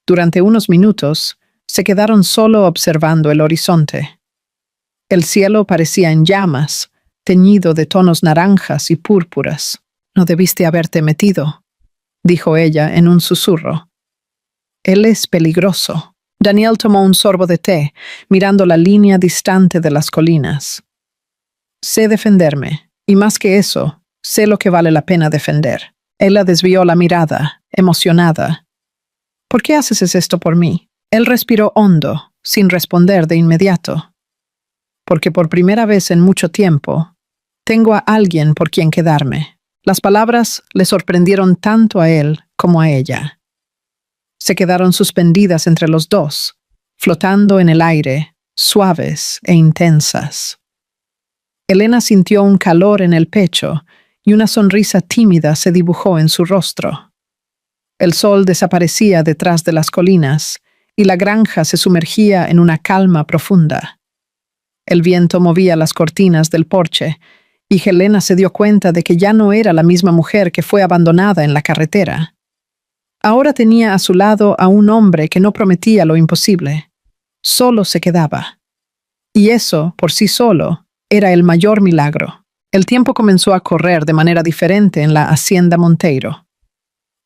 Durante unos minutos, se quedaron solo observando el horizonte. El cielo parecía en llamas, teñido de tonos naranjas y púrpuras. No debiste haberte metido, dijo ella en un susurro. Él es peligroso. Daniel tomó un sorbo de té, mirando la línea distante de las colinas. Sé defenderme, y más que eso, sé lo que vale la pena defender. Ella desvió la mirada, emocionada. ¿Por qué haces esto por mí? Él respiró hondo, sin responder de inmediato. Porque por primera vez en mucho tiempo, tengo a alguien por quien quedarme. Las palabras le sorprendieron tanto a él como a ella. Se quedaron suspendidas entre los dos, flotando en el aire, suaves e intensas. Elena sintió un calor en el pecho y una sonrisa tímida se dibujó en su rostro. El sol desaparecía detrás de las colinas y la granja se sumergía en una calma profunda. El viento movía las cortinas del porche y Helena se dio cuenta de que ya no era la misma mujer que fue abandonada en la carretera. Ahora tenía a su lado a un hombre que no prometía lo imposible. Solo se quedaba. Y eso, por sí solo, era el mayor milagro. El tiempo comenzó a correr de manera diferente en la hacienda Monteiro.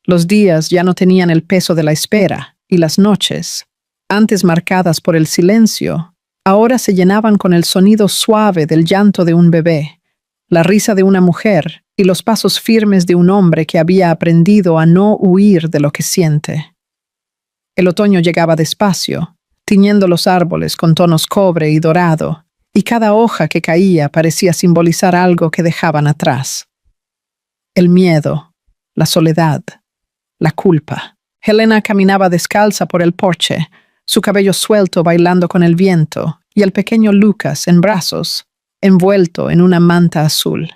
Los días ya no tenían el peso de la espera, y las noches, antes marcadas por el silencio, ahora se llenaban con el sonido suave del llanto de un bebé, la risa de una mujer y los pasos firmes de un hombre que había aprendido a no huir de lo que siente. El otoño llegaba despacio, tiñendo los árboles con tonos cobre y dorado, y cada hoja que caía parecía simbolizar algo que dejaban atrás. El miedo, la soledad, la culpa. Helena caminaba descalza por el porche, su cabello suelto bailando con el viento, y el pequeño Lucas en brazos, envuelto en una manta azul.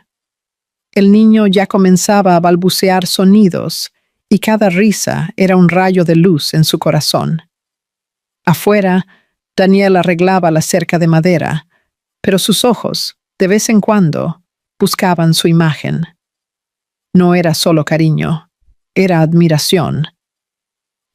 El niño ya comenzaba a balbucear sonidos, y cada risa era un rayo de luz en su corazón. Afuera, Daniel arreglaba la cerca de madera, pero sus ojos, de vez en cuando, buscaban su imagen. No era solo cariño, era admiración.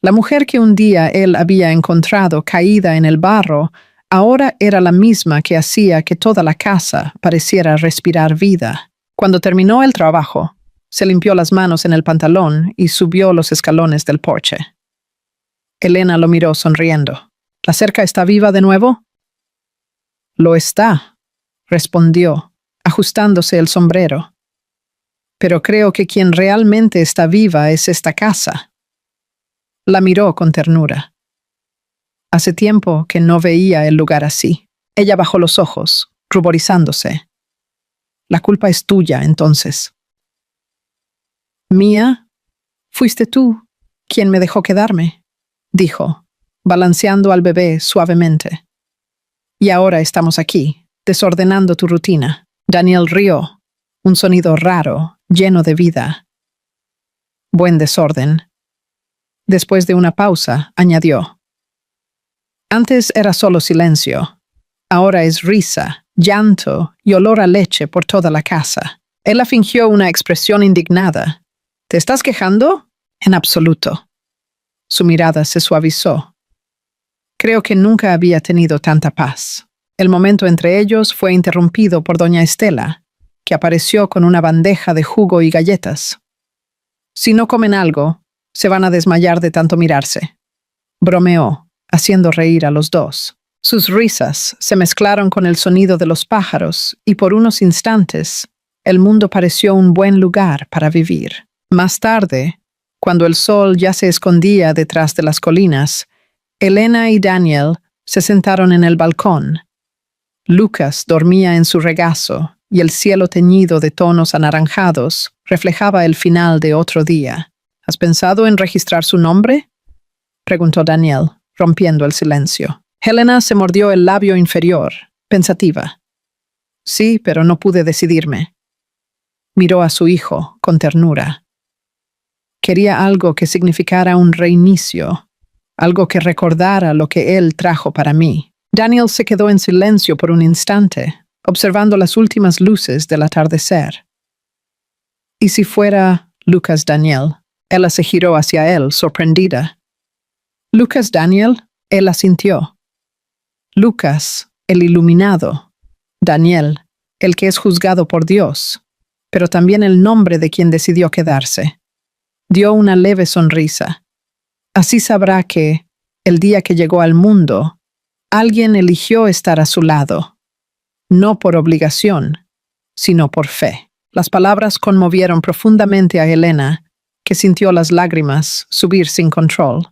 La mujer que un día él había encontrado caída en el barro, ahora era la misma que hacía que toda la casa pareciera respirar vida. Cuando terminó el trabajo, se limpió las manos en el pantalón y subió los escalones del porche. Elena lo miró sonriendo. ¿La cerca está viva de nuevo? Lo está, respondió, ajustándose el sombrero. Pero creo que quien realmente está viva es esta casa. La miró con ternura. Hace tiempo que no veía el lugar así. Ella bajó los ojos, ruborizándose. La culpa es tuya, entonces. ¿Mía? Fuiste tú quien me dejó quedarme, dijo, balanceando al bebé suavemente. Y ahora estamos aquí, desordenando tu rutina. Daniel rió, un sonido raro, lleno de vida. Buen desorden. Después de una pausa, añadió. Antes era solo silencio. Ahora es risa, llanto y olor a leche por toda la casa. Ella fingió una expresión indignada. ¿Te estás quejando? En absoluto. Su mirada se suavizó. Creo que nunca había tenido tanta paz. El momento entre ellos fue interrumpido por doña Estela, que apareció con una bandeja de jugo y galletas. Si no comen algo, se van a desmayar de tanto mirarse. Bromeó, haciendo reír a los dos. Sus risas se mezclaron con el sonido de los pájaros y por unos instantes el mundo pareció un buen lugar para vivir. Más tarde, cuando el sol ya se escondía detrás de las colinas, Elena y Daniel se sentaron en el balcón. Lucas dormía en su regazo y el cielo teñido de tonos anaranjados reflejaba el final de otro día. ¿Has pensado en registrar su nombre?, preguntó Daniel, rompiendo el silencio. Helena se mordió el labio inferior, pensativa. Sí, pero no pude decidirme. Miró a su hijo con ternura. Quería algo que significara un reinicio, algo que recordara lo que él trajo para mí. Daniel se quedó en silencio por un instante, observando las últimas luces del atardecer. ¿Y si fuera Lucas Daniel? Ella se giró hacia él, sorprendida. ¿Lucas Daniel? Él asintió. Lucas, el iluminado. Daniel, el que es juzgado por Dios. pero también el nombre de quien decidió quedarse. Dio una leve sonrisa. Así sabrá que, el día que llegó al mundo, alguien eligió estar a su lado, no por obligación, sino por fe. Las palabras conmovieron profundamente a Helena, que sintió las lágrimas subir sin control.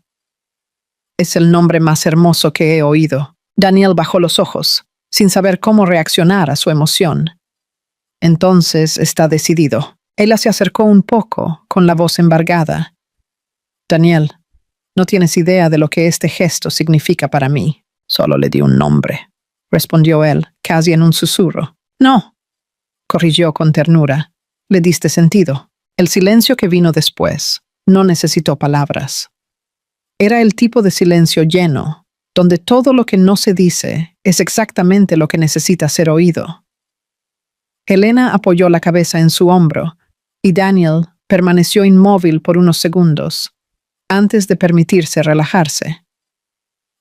Es el nombre más hermoso que he oído. Daniel bajó los ojos, sin saber cómo reaccionar a su emoción. Entonces está decidido. Ella se acercó un poco, con la voz embargada. Daniel, no tienes idea de lo que este gesto significa para mí. Solo le di un nombre, respondió él, casi en un susurro. No, corrigió con ternura. Le diste sentido. El silencio que vino después no necesitó palabras. Era el tipo de silencio lleno, donde todo lo que no se dice es exactamente lo que necesita ser oído. Helena apoyó la cabeza en su hombro, y Daniel permaneció inmóvil por unos segundos, antes de permitirse relajarse.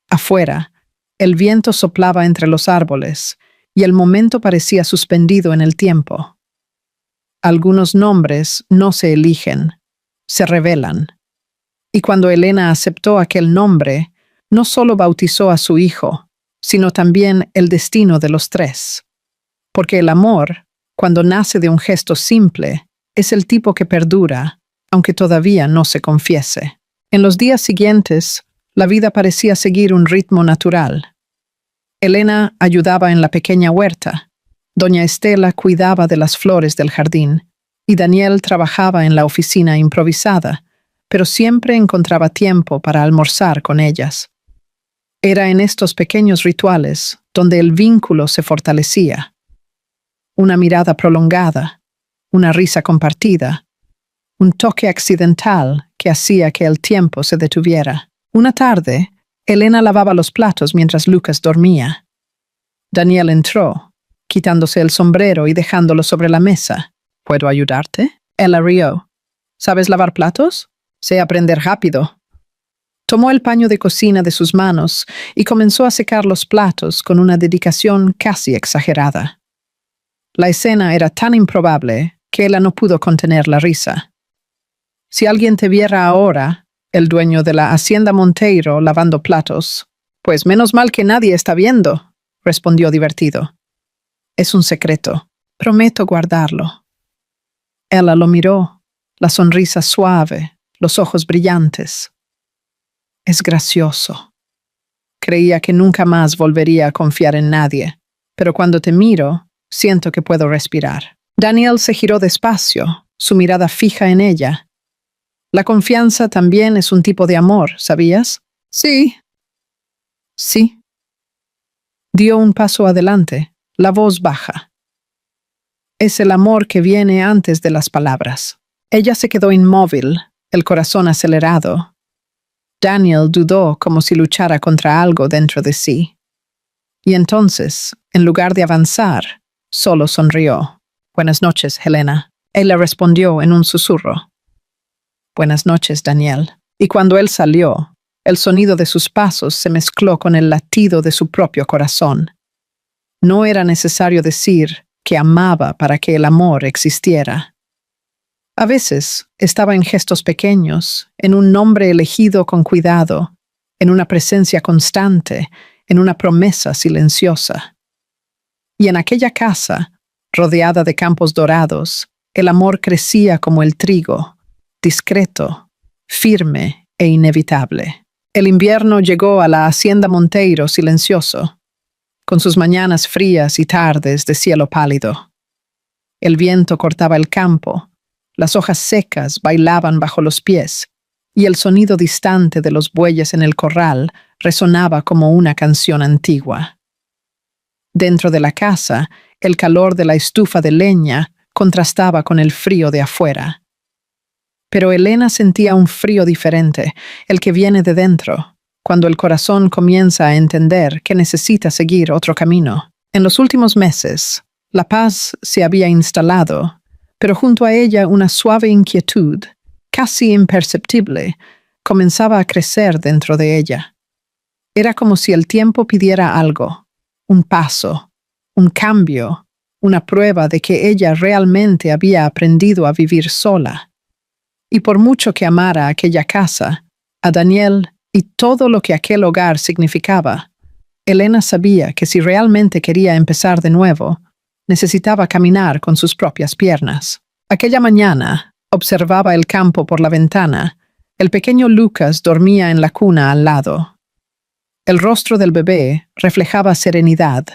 Afuera, el viento soplaba entre los árboles, y el momento parecía suspendido en el tiempo. Algunos nombres no se eligen, se revelan. Y cuando Helena aceptó aquel nombre, no solo bautizó a su hijo, sino también el destino de los tres. Porque el amor, cuando nace de un gesto simple, es el tipo que perdura, aunque todavía no se confiese. En los días siguientes, la vida parecía seguir un ritmo natural. Helena ayudaba en la pequeña huerta, doña Estela cuidaba de las flores del jardín, y Daniel trabajaba en la oficina improvisada, pero siempre encontraba tiempo para almorzar con ellas. Era en estos pequeños rituales donde el vínculo se fortalecía. Una mirada prolongada, una risa compartida, un toque accidental que hacía que el tiempo se detuviera. Una tarde, Helena lavaba los platos mientras Lucas dormía. Daniel entró, quitándose el sombrero y dejándolo sobre la mesa. ¿Puedo ayudarte? Ella rió. ¿Sabes lavar platos? Sé aprender rápido. Tomó el paño de cocina de sus manos y comenzó a secar los platos con una dedicación casi exagerada. La escena era tan improbable que ella no pudo contener la risa. Si alguien te viera ahora, el dueño de la Hacienda Monteiro, lavando platos, pues menos mal que nadie está viendo, respondió divertido. Es un secreto. Prometo guardarlo. Ella lo miró, la sonrisa suave, los ojos brillantes. Es gracioso. Creía que nunca más volvería a confiar en nadie, pero cuando te miro, siento que puedo respirar. Daniel se giró despacio, su mirada fija en ella. La confianza también es un tipo de amor, ¿sabías? Sí. Sí. Dio un paso adelante, la voz baja. Es el amor que viene antes de las palabras. Ella se quedó inmóvil, el corazón acelerado. Daniel dudó como si luchara contra algo dentro de sí. Y entonces, en lugar de avanzar, solo sonrió. Buenas noches, Helena. Él le respondió en un susurro. Buenas noches, Daniel. Y cuando él salió, el sonido de sus pasos se mezcló con el latido de su propio corazón. No era necesario decir que amaba para que el amor existiera. A veces estaba en gestos pequeños, en un nombre elegido con cuidado, en una presencia constante, en una promesa silenciosa. Y en aquella casa, rodeada de campos dorados, el amor crecía como el trigo, discreto, firme e inevitable. El invierno llegó a la Hacienda Monteiro silencioso, con sus mañanas frías y tardes de cielo pálido. El viento cortaba el campo, las hojas secas bailaban bajo los pies, y el sonido distante de los bueyes en el corral resonaba como una canción antigua. Dentro de la casa, el calor de la estufa de leña contrastaba con el frío de afuera. Pero Helena sentía un frío diferente, el que viene de dentro, cuando el corazón comienza a entender que necesita seguir otro camino. En los últimos meses, la paz se había instalado, pero junto a ella una suave inquietud, casi imperceptible, comenzaba a crecer dentro de ella. Era como si el tiempo pidiera algo, un paso, un cambio, una prueba de que ella realmente había aprendido a vivir sola. Y por mucho que amara aquella casa, a Daniel y todo lo que aquel hogar significaba, Elena sabía que si realmente quería empezar de nuevo, necesitaba caminar con sus propias piernas. Aquella mañana, observaba el campo por la ventana. El pequeño Lucas dormía en la cuna al lado. El rostro del bebé reflejaba serenidad,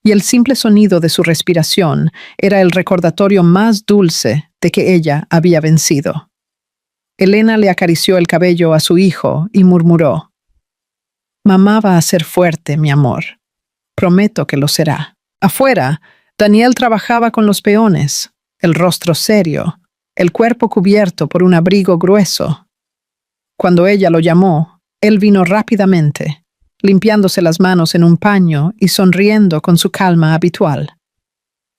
y el simple sonido de su respiración era el recordatorio más dulce de que ella había vencido. Elena le acarició el cabello a su hijo y murmuró: «Mamá va a ser fuerte, mi amor. Prometo que lo será». Afuera, Daniel trabajaba con los peones, el rostro serio, el cuerpo cubierto por un abrigo grueso. Cuando ella lo llamó, él vino rápidamente, limpiándose las manos en un paño y sonriendo con su calma habitual.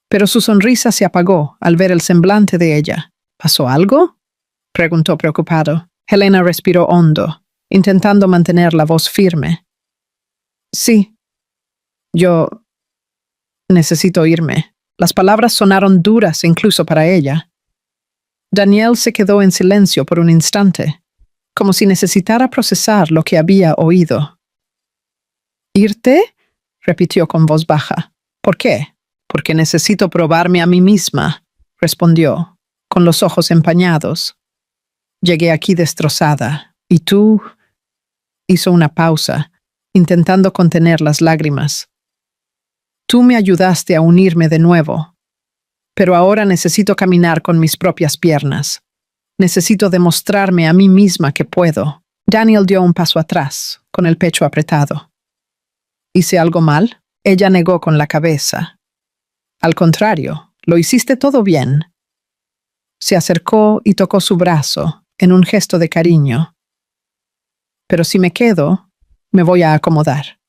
Pero su sonrisa se apagó al ver el semblante de ella. «¿Pasó algo?», preguntó preocupado. Helena respiró hondo, intentando mantener la voz firme. «Sí. Yo necesito irme». Las palabras sonaron duras incluso para ella. Daniel se quedó en silencio por un instante, como si necesitara procesar lo que había oído. «¿Irte?», repitió con voz baja. «¿Por qué?». «Porque necesito probarme a mí misma», respondió, con los ojos empañados. «Llegué aquí destrozada, y tú...». Hizo una pausa, intentando contener las lágrimas. «Tú me ayudaste a unirme de nuevo, pero ahora necesito caminar con mis propias piernas. Necesito demostrarme a mí misma que puedo». Daniel dio un paso atrás, con el pecho apretado. «¿Hice algo mal?». Ella negó con la cabeza. «Al contrario, lo hiciste todo bien». Se acercó y tocó su brazo, en un gesto de cariño. «Pero si me quedo, me voy a acomodar.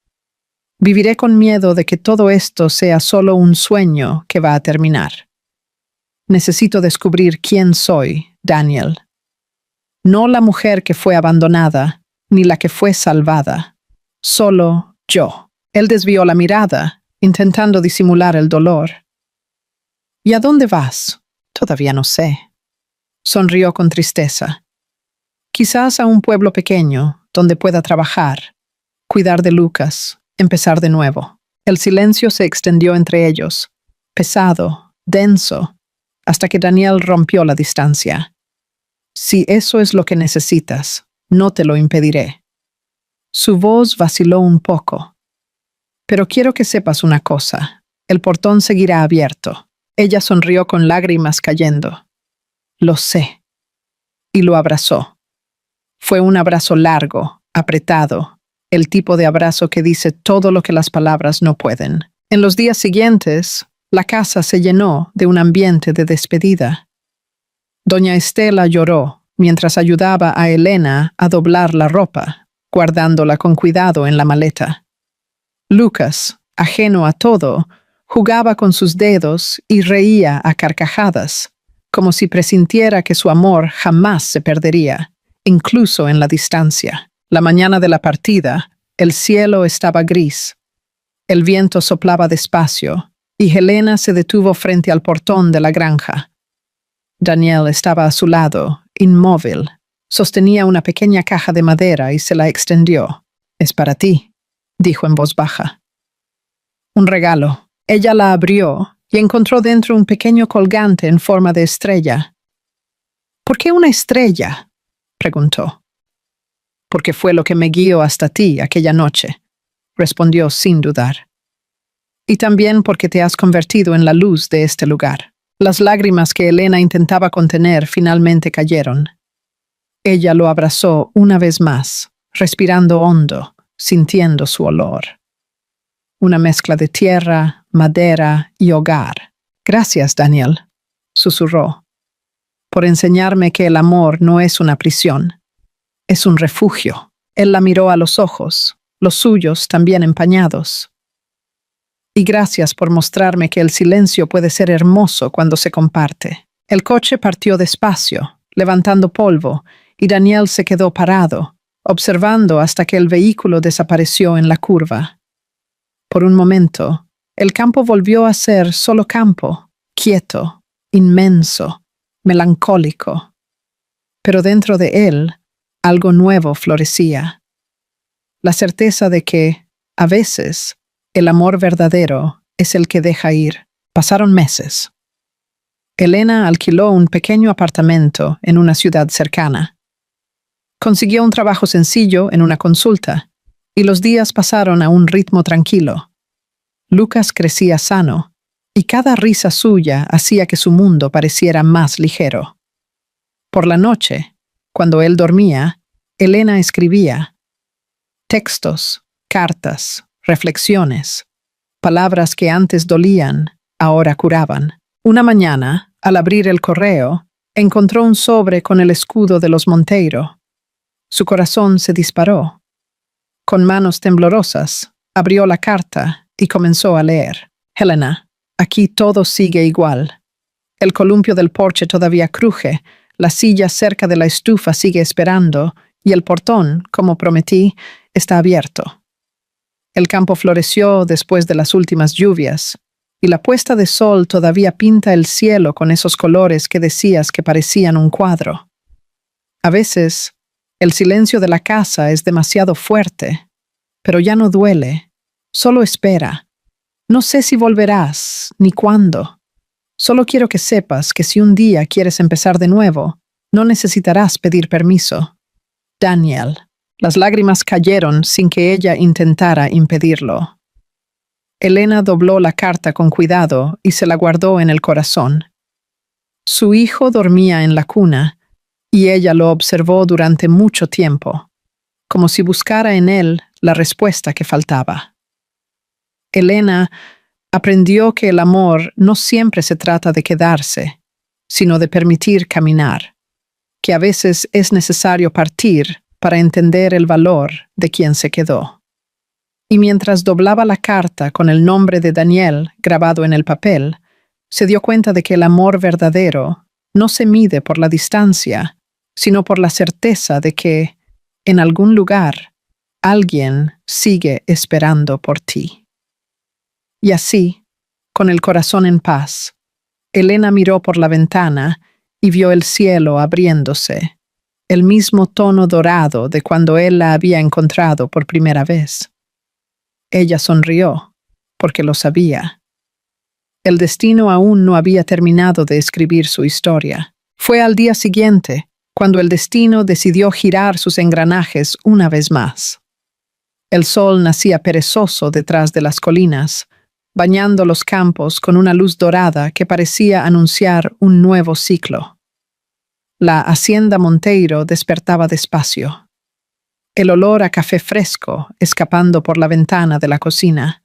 Viviré con miedo de que todo esto sea solo un sueño que va a terminar. Necesito descubrir quién soy, Daniel. No la mujer que fue abandonada, ni la que fue salvada. Solo yo». Él desvió la mirada, intentando disimular el dolor. «¿Y a dónde vas?». «Todavía no sé». Sonrió con tristeza. «Quizás a un pueblo pequeño, donde pueda trabajar, cuidar de Lucas, empezar de nuevo». El silencio se extendió entre ellos, pesado, denso, hasta que Daniel rompió la distancia. «Si eso es lo que necesitas, no te lo impediré». Su voz vaciló un poco. «Pero quiero que sepas una cosa. El portón seguirá abierto». Ella sonrió con lágrimas cayendo. «Lo sé». Y lo abrazó. Fue un abrazo largo, apretado, el tipo de abrazo que dice todo lo que las palabras no pueden. En los días siguientes, la casa se llenó de un ambiente de despedida. Doña Estela lloró mientras ayudaba a Elena a doblar la ropa, guardándola con cuidado en la maleta. Lucas, ajeno a todo, jugaba con sus dedos y reía a carcajadas, como si presintiera que su amor jamás se perdería, incluso en la distancia. La mañana de la partida, el cielo estaba gris. El viento soplaba despacio, y Helena se detuvo frente al portón de la granja. Daniel estaba a su lado, inmóvil. Sostenía una pequeña caja de madera y se la extendió. «Es para ti», dijo en voz baja. «Un regalo». Ella la abrió y encontró dentro un pequeño colgante en forma de estrella. «¿Por qué una estrella?», preguntó. «Porque fue lo que me guió hasta ti aquella noche», respondió sin dudar. «Y también porque te has convertido en la luz de este lugar». Las lágrimas que Elena intentaba contener finalmente cayeron. Ella lo abrazó una vez más, respirando hondo, sintiendo su olor. Una mezcla de tierra, madera y hogar. «Gracias, Daniel», susurró, «por enseñarme que el amor no es una prisión, es un refugio». Él la miró a los ojos, los suyos también empañados. «Y gracias por mostrarme que el silencio puede ser hermoso cuando se comparte». El coche partió despacio, levantando polvo, y Daniel se quedó parado, observando hasta que el vehículo desapareció en la curva. Por un momento, El campo volvió a ser solo campo, quieto, inmenso, melancólico. Pero dentro de él, algo nuevo florecía. La certeza de que, a veces, el amor verdadero es el que deja ir. Pasaron meses. Elena alquiló un pequeño apartamento en una ciudad cercana. Consiguió un trabajo sencillo en una consulta, y los días pasaron a un ritmo tranquilo. Lucas crecía sano, y cada risa suya hacía que su mundo pareciera más ligero. Por la noche, cuando él dormía, Elena escribía textos, cartas, reflexiones, palabras que antes dolían, ahora curaban. Una mañana, al abrir el correo, encontró un sobre con el escudo de los Monteiro. Su corazón se disparó. Con manos temblorosas, abrió la carta y comenzó a leer. Helena, aquí todo sigue igual. El columpio del porche todavía cruje, la silla cerca de la estufa sigue esperando y el portón, como prometí, está abierto. El campo floreció después de las últimas lluvias, y la puesta de sol todavía pinta el cielo con esos colores que decías que parecían un cuadro. A veces, el silencio de la casa es demasiado fuerte, pero ya no duele, solo espera. No sé si volverás, ni cuándo. Solo quiero que sepas que si un día quieres empezar de nuevo, no necesitarás pedir permiso. Daniel. Las lágrimas cayeron sin que ella intentara impedirlo. Elena dobló la carta con cuidado y se la guardó en el corazón. Su hijo dormía en la cuna, y ella lo observó durante mucho tiempo, como si buscara en él la respuesta que faltaba. Elena aprendió que el amor no siempre se trata de quedarse, sino de permitir caminar, que a veces es necesario partir para entender el valor de quien se quedó. Y mientras doblaba la carta con el nombre de Daniel grabado en el papel, se dio cuenta de que el amor verdadero no se mide por la distancia, sino por la certeza de que, en algún lugar, alguien sigue esperando por ti. Y así, con el corazón en paz, Elena miró por la ventana y vio el cielo abriéndose, el mismo tono dorado de cuando él la había encontrado por primera vez. Ella sonrió, porque lo sabía. El destino aún no había terminado de escribir su historia. Fue al día siguiente, cuando el destino decidió girar sus engranajes una vez más. El sol nacía perezoso detrás de las colinas, bañando los campos con una luz dorada que parecía anunciar un nuevo ciclo. La hacienda Monteiro despertaba despacio. El olor a café fresco escapando por la ventana de la cocina.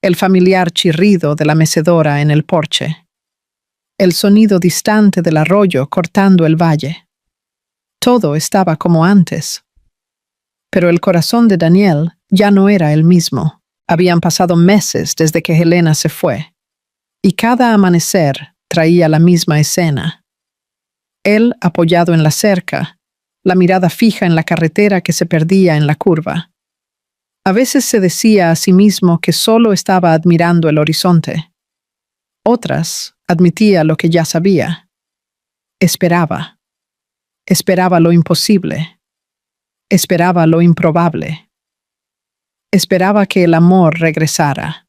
El familiar chirrido de la mecedora en el porche. El sonido distante del arroyo cortando el valle. Todo estaba como antes. Pero el corazón de Daniel ya no era el mismo. Habían pasado meses desde que Helena se fue, y cada amanecer traía la misma escena. Él apoyado en la cerca, la mirada fija en la carretera que se perdía en la curva. A veces se decía a sí mismo que solo estaba admirando el horizonte. Otras admitía lo que ya sabía. Esperaba. Esperaba lo imposible. Esperaba lo improbable. Esperaba que el amor regresara.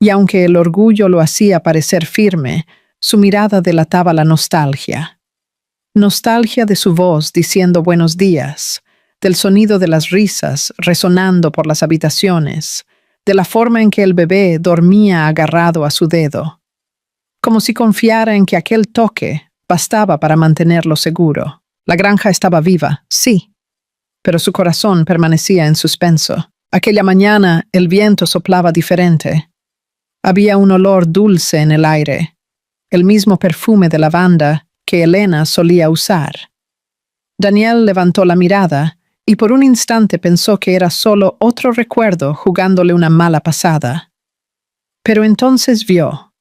Y aunque el orgullo lo hacía parecer firme, su mirada delataba la nostalgia. Nostalgia de su voz diciendo buenos días, del sonido de las risas resonando por las habitaciones, de la forma en que el bebé dormía agarrado a su dedo, como si confiara en que aquel toque bastaba para mantenerlo seguro. La granja estaba viva, sí, pero su corazón permanecía en suspenso. Aquella mañana el viento soplaba diferente. Había un olor dulce en el aire, el mismo perfume de lavanda que Elena solía usar. Daniel levantó la mirada y por un instante pensó que era solo otro recuerdo jugándole una mala pasada. Pero entonces vio.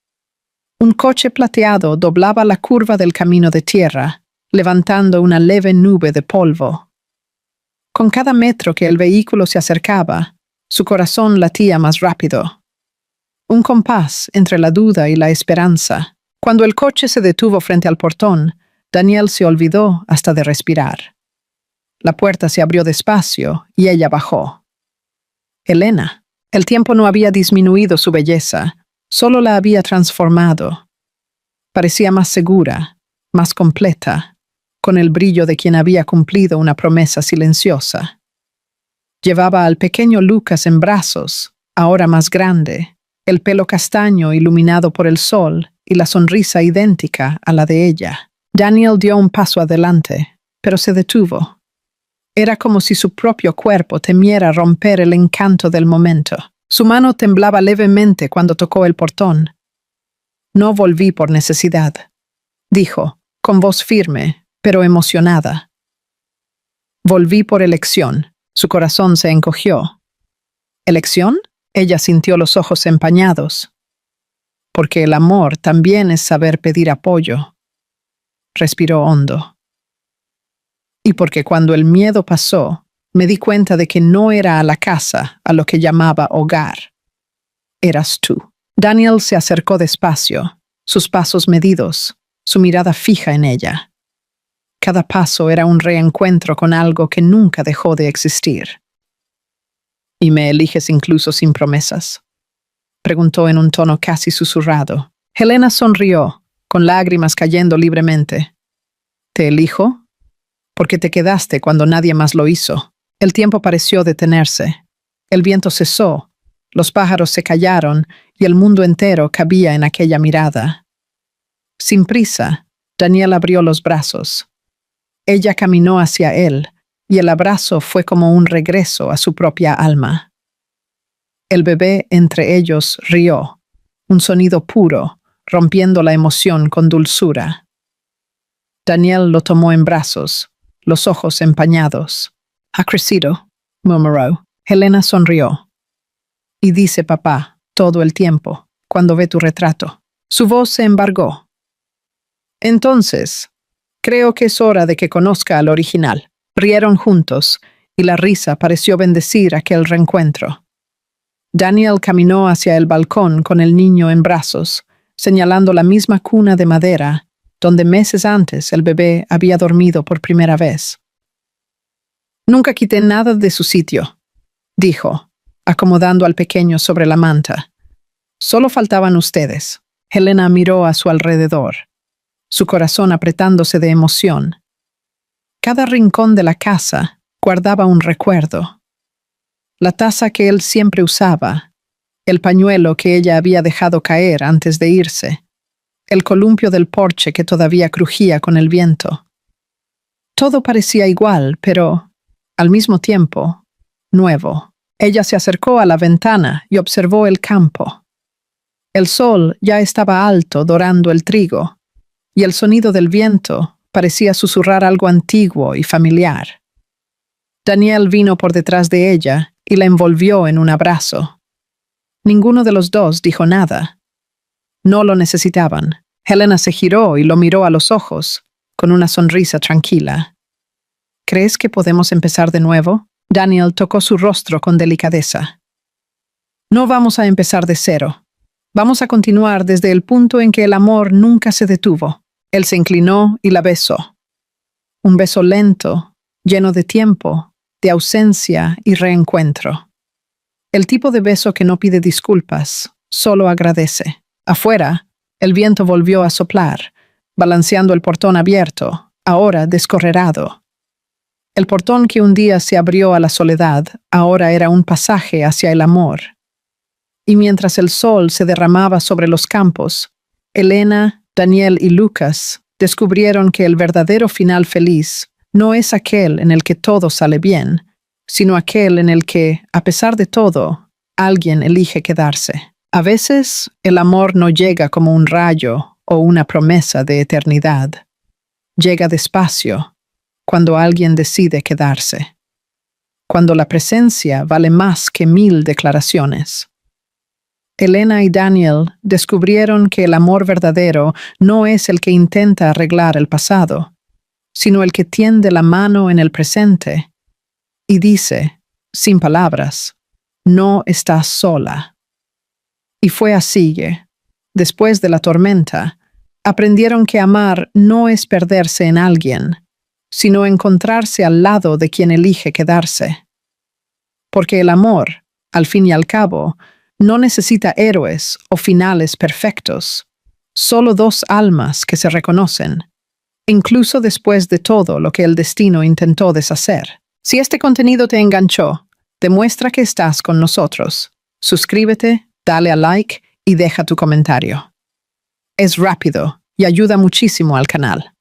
Un coche plateado doblaba la curva del camino de tierra, levantando una leve nube de polvo. Con cada metro que el vehículo se acercaba, su corazón latía más rápido. un compás entre la duda y la esperanza. Cuando el coche se detuvo frente al portón, Daniel se olvidó hasta de respirar. La puerta se abrió despacio y ella bajó. Helena. El tiempo no había disminuido su belleza, solo la había transformado. Parecía más segura, más completa, con el brillo de quien había cumplido una promesa silenciosa. Llevaba al pequeño Lucas en brazos, ahora más grande, el pelo castaño iluminado por el sol y la sonrisa idéntica a la de ella. Daniel dio un paso adelante, pero se detuvo. Era como si su propio cuerpo temiera romper el encanto del momento. Su mano temblaba levemente cuando tocó el portón. No volví por necesidad, dijo, con voz firme, pero emocionada. Volví por elección. Su corazón se encogió. ¿Elección? Ella sintió los ojos empañados. Porque el amor también es saber pedir apoyo. Respiró hondo. Y porque cuando el miedo pasó, me di cuenta de que no era a la casa a lo que llamaba hogar. Eras tú. Daniel se acercó despacio, sus pasos medidos, su mirada fija en ella. Cada paso era un reencuentro con algo que nunca dejó de existir. ¿Y me eliges incluso sin promesas?, preguntó en un tono casi susurrado. Helena sonrió, con lágrimas cayendo libremente. ¿Te elijo? Porque te quedaste cuando nadie más lo hizo. El tiempo pareció detenerse. El viento cesó, los pájaros se callaron y el mundo entero cabía en aquella mirada. Sin prisa, Daniel abrió los brazos. Ella caminó hacia él, y el abrazo fue como un regreso a su propia alma. El bebé entre ellos rió, un sonido puro, rompiendo la emoción con dulzura. Daniel lo tomó en brazos, los ojos empañados. Ha crecido, murmuró. Helena sonrió. Y dice papá, todo el tiempo, cuando ve tu retrato. Su voz se embargó. Entonces, creo que es hora de que conozca al original. Rieron juntos, y la risa pareció bendecir aquel reencuentro. Daniel caminó hacia el balcón con el niño en brazos, señalando la misma cuna de madera donde meses antes el bebé había dormido por primera vez. Nunca quité nada de su sitio, dijo, acomodando al pequeño sobre la manta. Solo faltaban ustedes. Helena miró a su alrededor, su corazón apretándose de emoción. Cada rincón de la casa guardaba un recuerdo. La taza que él siempre usaba, el pañuelo que ella había dejado caer antes de irse, el columpio del porche que todavía crujía con el viento. Todo parecía igual, pero, al mismo tiempo, nuevo. Ella se acercó a la ventana y observó el campo. El sol ya estaba alto dorando el trigo, y el sonido del viento parecía susurrar algo antiguo y familiar. Daniel vino por detrás de ella y la envolvió en un abrazo. Ninguno de los dos dijo nada. No lo necesitaban. Helena se giró y lo miró a los ojos, con una sonrisa tranquila. ¿Crees que podemos empezar de nuevo? Daniel tocó su rostro con delicadeza. No vamos a empezar de cero. Vamos a continuar desde el punto en que el amor nunca se detuvo. Él se inclinó y la besó. Un beso lento, lleno de tiempo, de ausencia y reencuentro. El tipo de beso que no pide disculpas, solo agradece. Afuera, el viento volvió a soplar, balanceando el portón abierto, ahora descorrerado. El portón que un día se abrió a la soledad, ahora era un pasaje hacia el amor. Y mientras el sol se derramaba sobre los campos, Helena, Daniel y Lucas descubrieron que el verdadero final feliz no es aquel en el que todo sale bien, sino aquel en el que, a pesar de todo, alguien elige quedarse. A veces, el amor no llega como un rayo o una promesa de eternidad. Llega despacio, cuando alguien decide quedarse. Cuando la presencia vale más que 1000 declaraciones. Helena y Daniel descubrieron que el amor verdadero no es el que intenta arreglar el pasado, sino el que tiende la mano en el presente y dice, sin palabras, no estás sola. Y fue así que, después de la tormenta, aprendieron que amar no es perderse en alguien, sino encontrarse al lado de quien elige quedarse. Porque el amor, al fin y al cabo, no necesita héroes o finales perfectos, solo dos almas que se reconocen, incluso después de todo lo que el destino intentó deshacer. Si este contenido te enganchó, demuestra que estás con nosotros. Suscríbete, dale a like y deja tu comentario. Es rápido y ayuda muchísimo al canal.